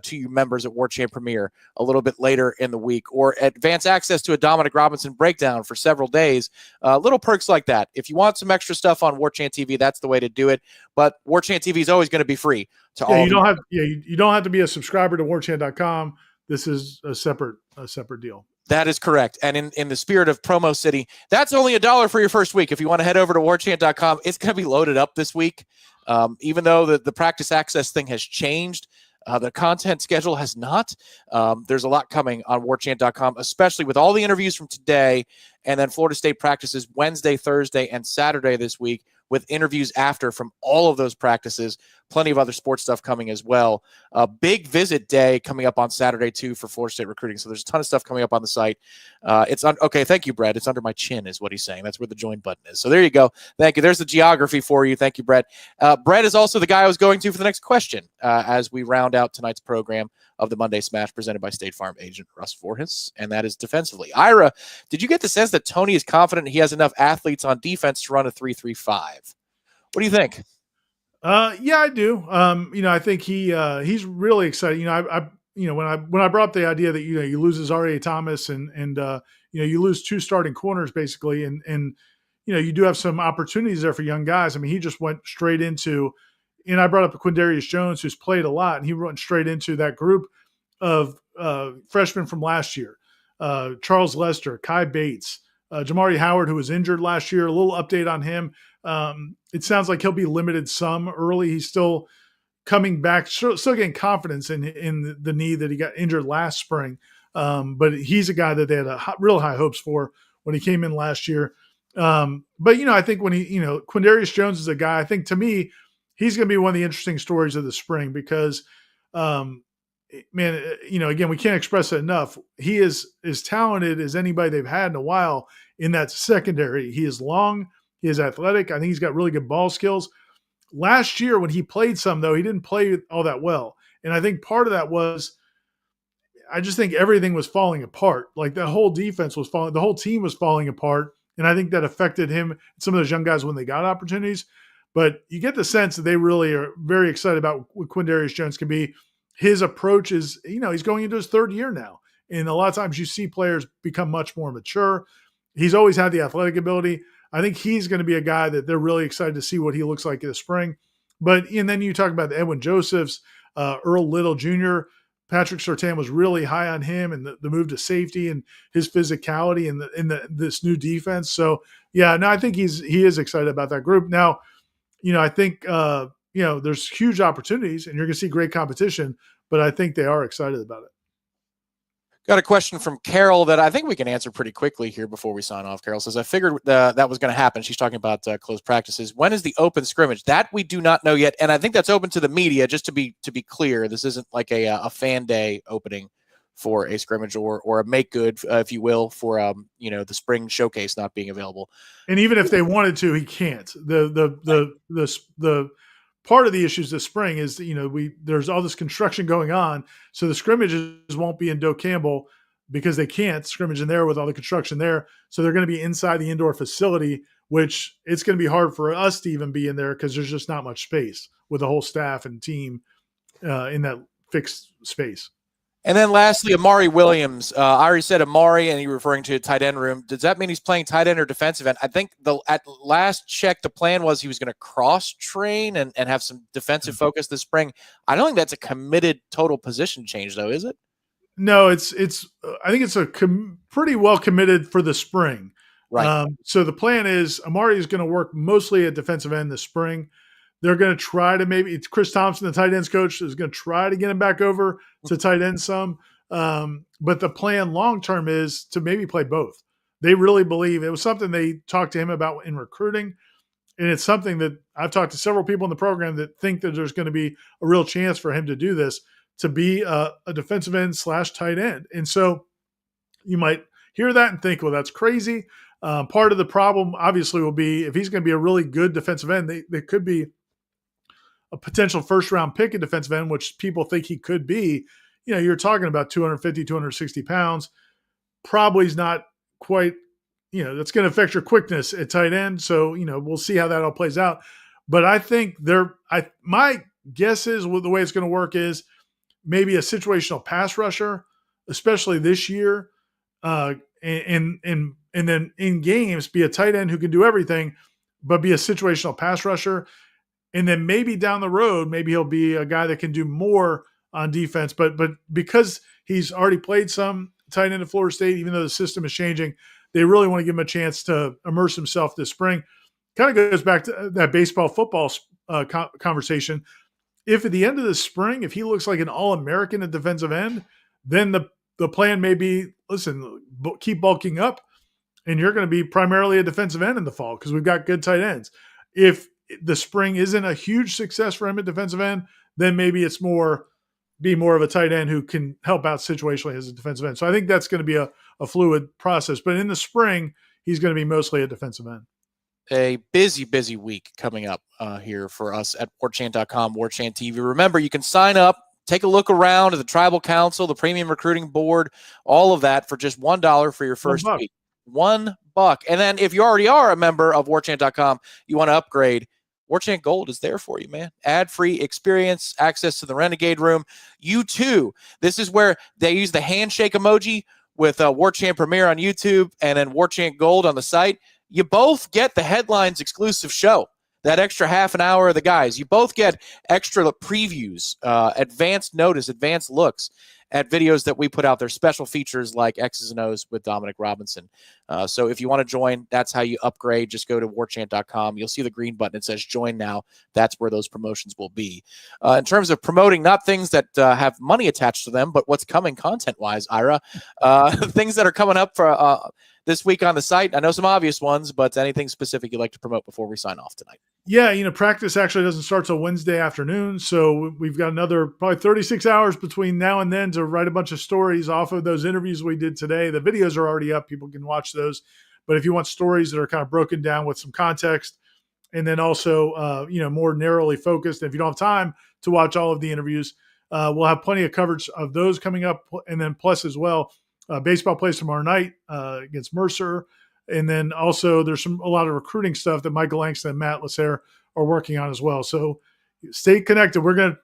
to you members at Warchant Premier a little bit later in the week, or advance access to a Dominic Robinson breakdown for several days, little perks like that. If you want some extra stuff on Warchant TV, that's the way to do it. But Warchant TV is always going to be free to all. You don't have to be a subscriber to warchant.com. This is a separate deal. That is correct. And in the spirit of Promo City, that's only $1 for your first week. If you want to head over to warchant.com, it's going to be loaded up this week. Even though the practice access thing has changed, the content schedule has not. There's a lot coming on warchant.com, especially with all the interviews from today. And then Florida State practices Wednesday, Thursday, and Saturday this week, with interviews after from all of those practices. Plenty of other sports stuff coming as well. A big visit day coming up on Saturday, too, for Florida State recruiting. So there's a ton of stuff coming up on the site. Okay, thank you, Brett. It's under my chin is what he's saying. That's where the join button is. So there you go. Thank you. There's the geography for you. Thank you, Brett. Brett is also the guy I was going to for the next question as we round out tonight's program of the Monday Smash presented by State Farm agent Russ Voorhis, and that is defensively. Ira, did you get the sense that Tony is confident he has enough athletes on defense to run a 3-3-5? What do you think? Yeah, I do. I think he's really excited. When I brought up the idea that you lose Azaria Thomas and you lose 2 starting corners basically, and you do have some opportunities there for young guys. I mean, he just went straight into, and I brought up Quindarius Jones, who's played a lot, and he went straight into that group of freshmen from last year. Charles Lester, Kai Bates, Jamari Howard, who was injured last year. A little update on him. It sounds like he'll be limited some early. He's still coming back, still getting confidence in the knee that he got injured last spring. But he's a guy that they had real high hopes for when he came in last year. But I think when Quindarius Jones is a guy, I think to me, he's going to be one of the interesting stories of the spring because, again, we can't express it enough. He is as talented as anybody they've had in a while in that secondary. He is long. He is athletic. I think he's got really good ball skills. Last year when he played some, though, he didn't play all that well. And I think part of that was I just think everything was falling apart. Like the whole defense was falling. The whole team was falling apart. And I think that affected him, some of those young guys when they got opportunities. But you get the sense that they really are very excited about what Quindarius Jones can be. His approach is, he's going into his 3rd year now. And a lot of times you see players become much more mature. He's always had the athletic ability. I think he's going to be a guy that they're really excited to see what he looks like in the spring. And then you talk about the Edwin Josephs, Earl Little Jr., Patrick Surtain was really high on him and the move to safety and his physicality and this new defense. So, yeah, no, I think he is excited about that group. Now, I think, there's huge opportunities and you're going to see great competition, but I think they are excited about it. Got a question from Carol that I think we can answer pretty quickly here before we sign off. Carol says, I figured that was going to happen. She's talking about closed practices. When is the open scrimmage? That we do not know yet. And I think that's open to the media, just to be clear. This isn't like a fan day opening for a scrimmage or a make good, if you will, for the spring showcase not being available. And even if they wanted to, he can't. The part of the issues this spring is there's all this construction going on, so the scrimmages won't be in Doak Campbell because they can't scrimmage in there with all the construction there. So they're going to be inside the indoor facility, which it's going to be hard for us to even be in there because there's just not much space with the whole staff and team in that fixed space. And then lastly, Amari Williams. I already said Amari, and you're referring to a tight end room. Does that mean he's playing tight end or defensive end? I think at last check, the plan was he was going to cross-train and have some defensive focus this spring. I don't think that's a committed total position change, though, is it? No, it's. I think it's pretty well committed for the spring. Right. So the plan is Amari is going to work mostly at defensive end this spring. They're going to try to it's Chris Thompson, the tight ends coach, is going to try to get him back over to tight end some. But the plan long-term is to maybe play both. They really believe it was something they talked to him about in recruiting. And it's something that I've talked to several people in the program that think that there's going to be a real chance for him to do this, to be a defensive end / tight end. And so you might hear that and think, well, that's crazy. Part of the problem obviously will be if he's going to be a really good defensive end, they could be a potential first-round pick at defensive end, which people think he could be. You're talking about 250, 260 pounds. Probably is not quite, that's going to affect your quickness at tight end. So, we'll see how that all plays out. But I think my guess is the way it's going to work is maybe a situational pass rusher, especially this year, and then in games be a tight end who can do everything, but be a situational pass rusher. And then maybe down the road, maybe he'll be a guy that can do more on defense. But because he's already played some tight end at Florida State, even though the system is changing, they really want to give him a chance to immerse himself this spring. Kind of goes back to that baseball-football conversation. If at the end of the spring, if he looks like an All-American at defensive end, then the plan may be, listen, keep bulking up, and you're going to be primarily a defensive end in the fall because we've got good tight ends. If the spring isn't a huge success for him at defensive end, then maybe it's more of a tight end who can help out situationally as a defensive end. So I think that's going to be a fluid process. But in the spring, he's going to be mostly a defensive end. A busy, busy week coming up here for us at Warchant.com, Warchant TV. Remember, you can sign up, take a look around at the Tribal Council, the Premium Recruiting Board, all of that for just $1 for your first week. $1. And then if you already are a member of Warchant.com, you want to upgrade, Warchant Gold is there for you, man. Ad-free experience, access to the Renegade Room. You too. This is where they use the handshake emoji with Warchant Premiere on YouTube and then Warchant Gold on the site. You both get the Headlines exclusive show, that extra half an hour of the guys. You both get extra previews, advanced notice, advanced looks at videos that we put out there, special features like X's and O's with Dominic Robinson. So if you want to join, that's how you upgrade. Just go to warchant.com. You'll see the green button. It says join now. That's where those promotions will be. In terms of promoting, not things that have money attached to them, but what's coming content-wise, Ira, things that are coming up for this week on the site. I know some obvious ones, but anything specific you'd like to promote before we sign off tonight? Yeah, practice actually doesn't start till Wednesday afternoon. So we've got another probably 36 hours between now and then to write a bunch of stories off of those interviews we did today. The videos are already up. People can watch those. But if you want stories that are kind of broken down with some context and then also, more narrowly focused, if you don't have time to watch all of the interviews, we'll have plenty of coverage of those coming up. And then plus as well, baseball plays tomorrow night against Mercer. And then also there's a lot of recruiting stuff that Michael Langston and Matt Lasser are working on as well. So stay connected. We're going to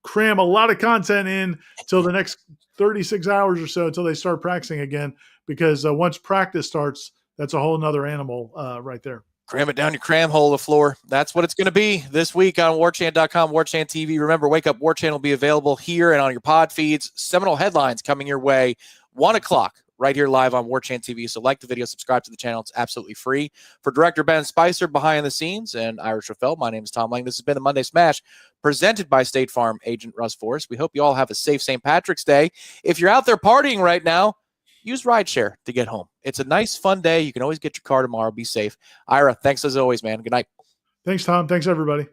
cram a lot of content in till the next 36 hours or so until they start practicing again, because once practice starts, that's a whole nother animal right there. Cram it down your cram hole, LaFleur. That's what it's going to be this week on Warchant.com, Warchant TV. Remember, Wake Up Warchant will be available here and on your pod feeds. Seminole Headlines coming your way, 1 o'clock right here live on Warchant TV. So like the video, subscribe to the channel. It's absolutely free. For Director Ben Spicer behind the scenes and Irish Raffel, my name is Tom Lang. This has been the Monday Smash presented by State Farm agent Russ Forrest. We hope you all have a safe St. Patrick's Day. If you're out there partying right now, use rideshare to get home. It's a nice, fun day. You can always get your car tomorrow. Be safe. Ira, thanks as always, man. Good night. Thanks, Tom. Thanks, everybody.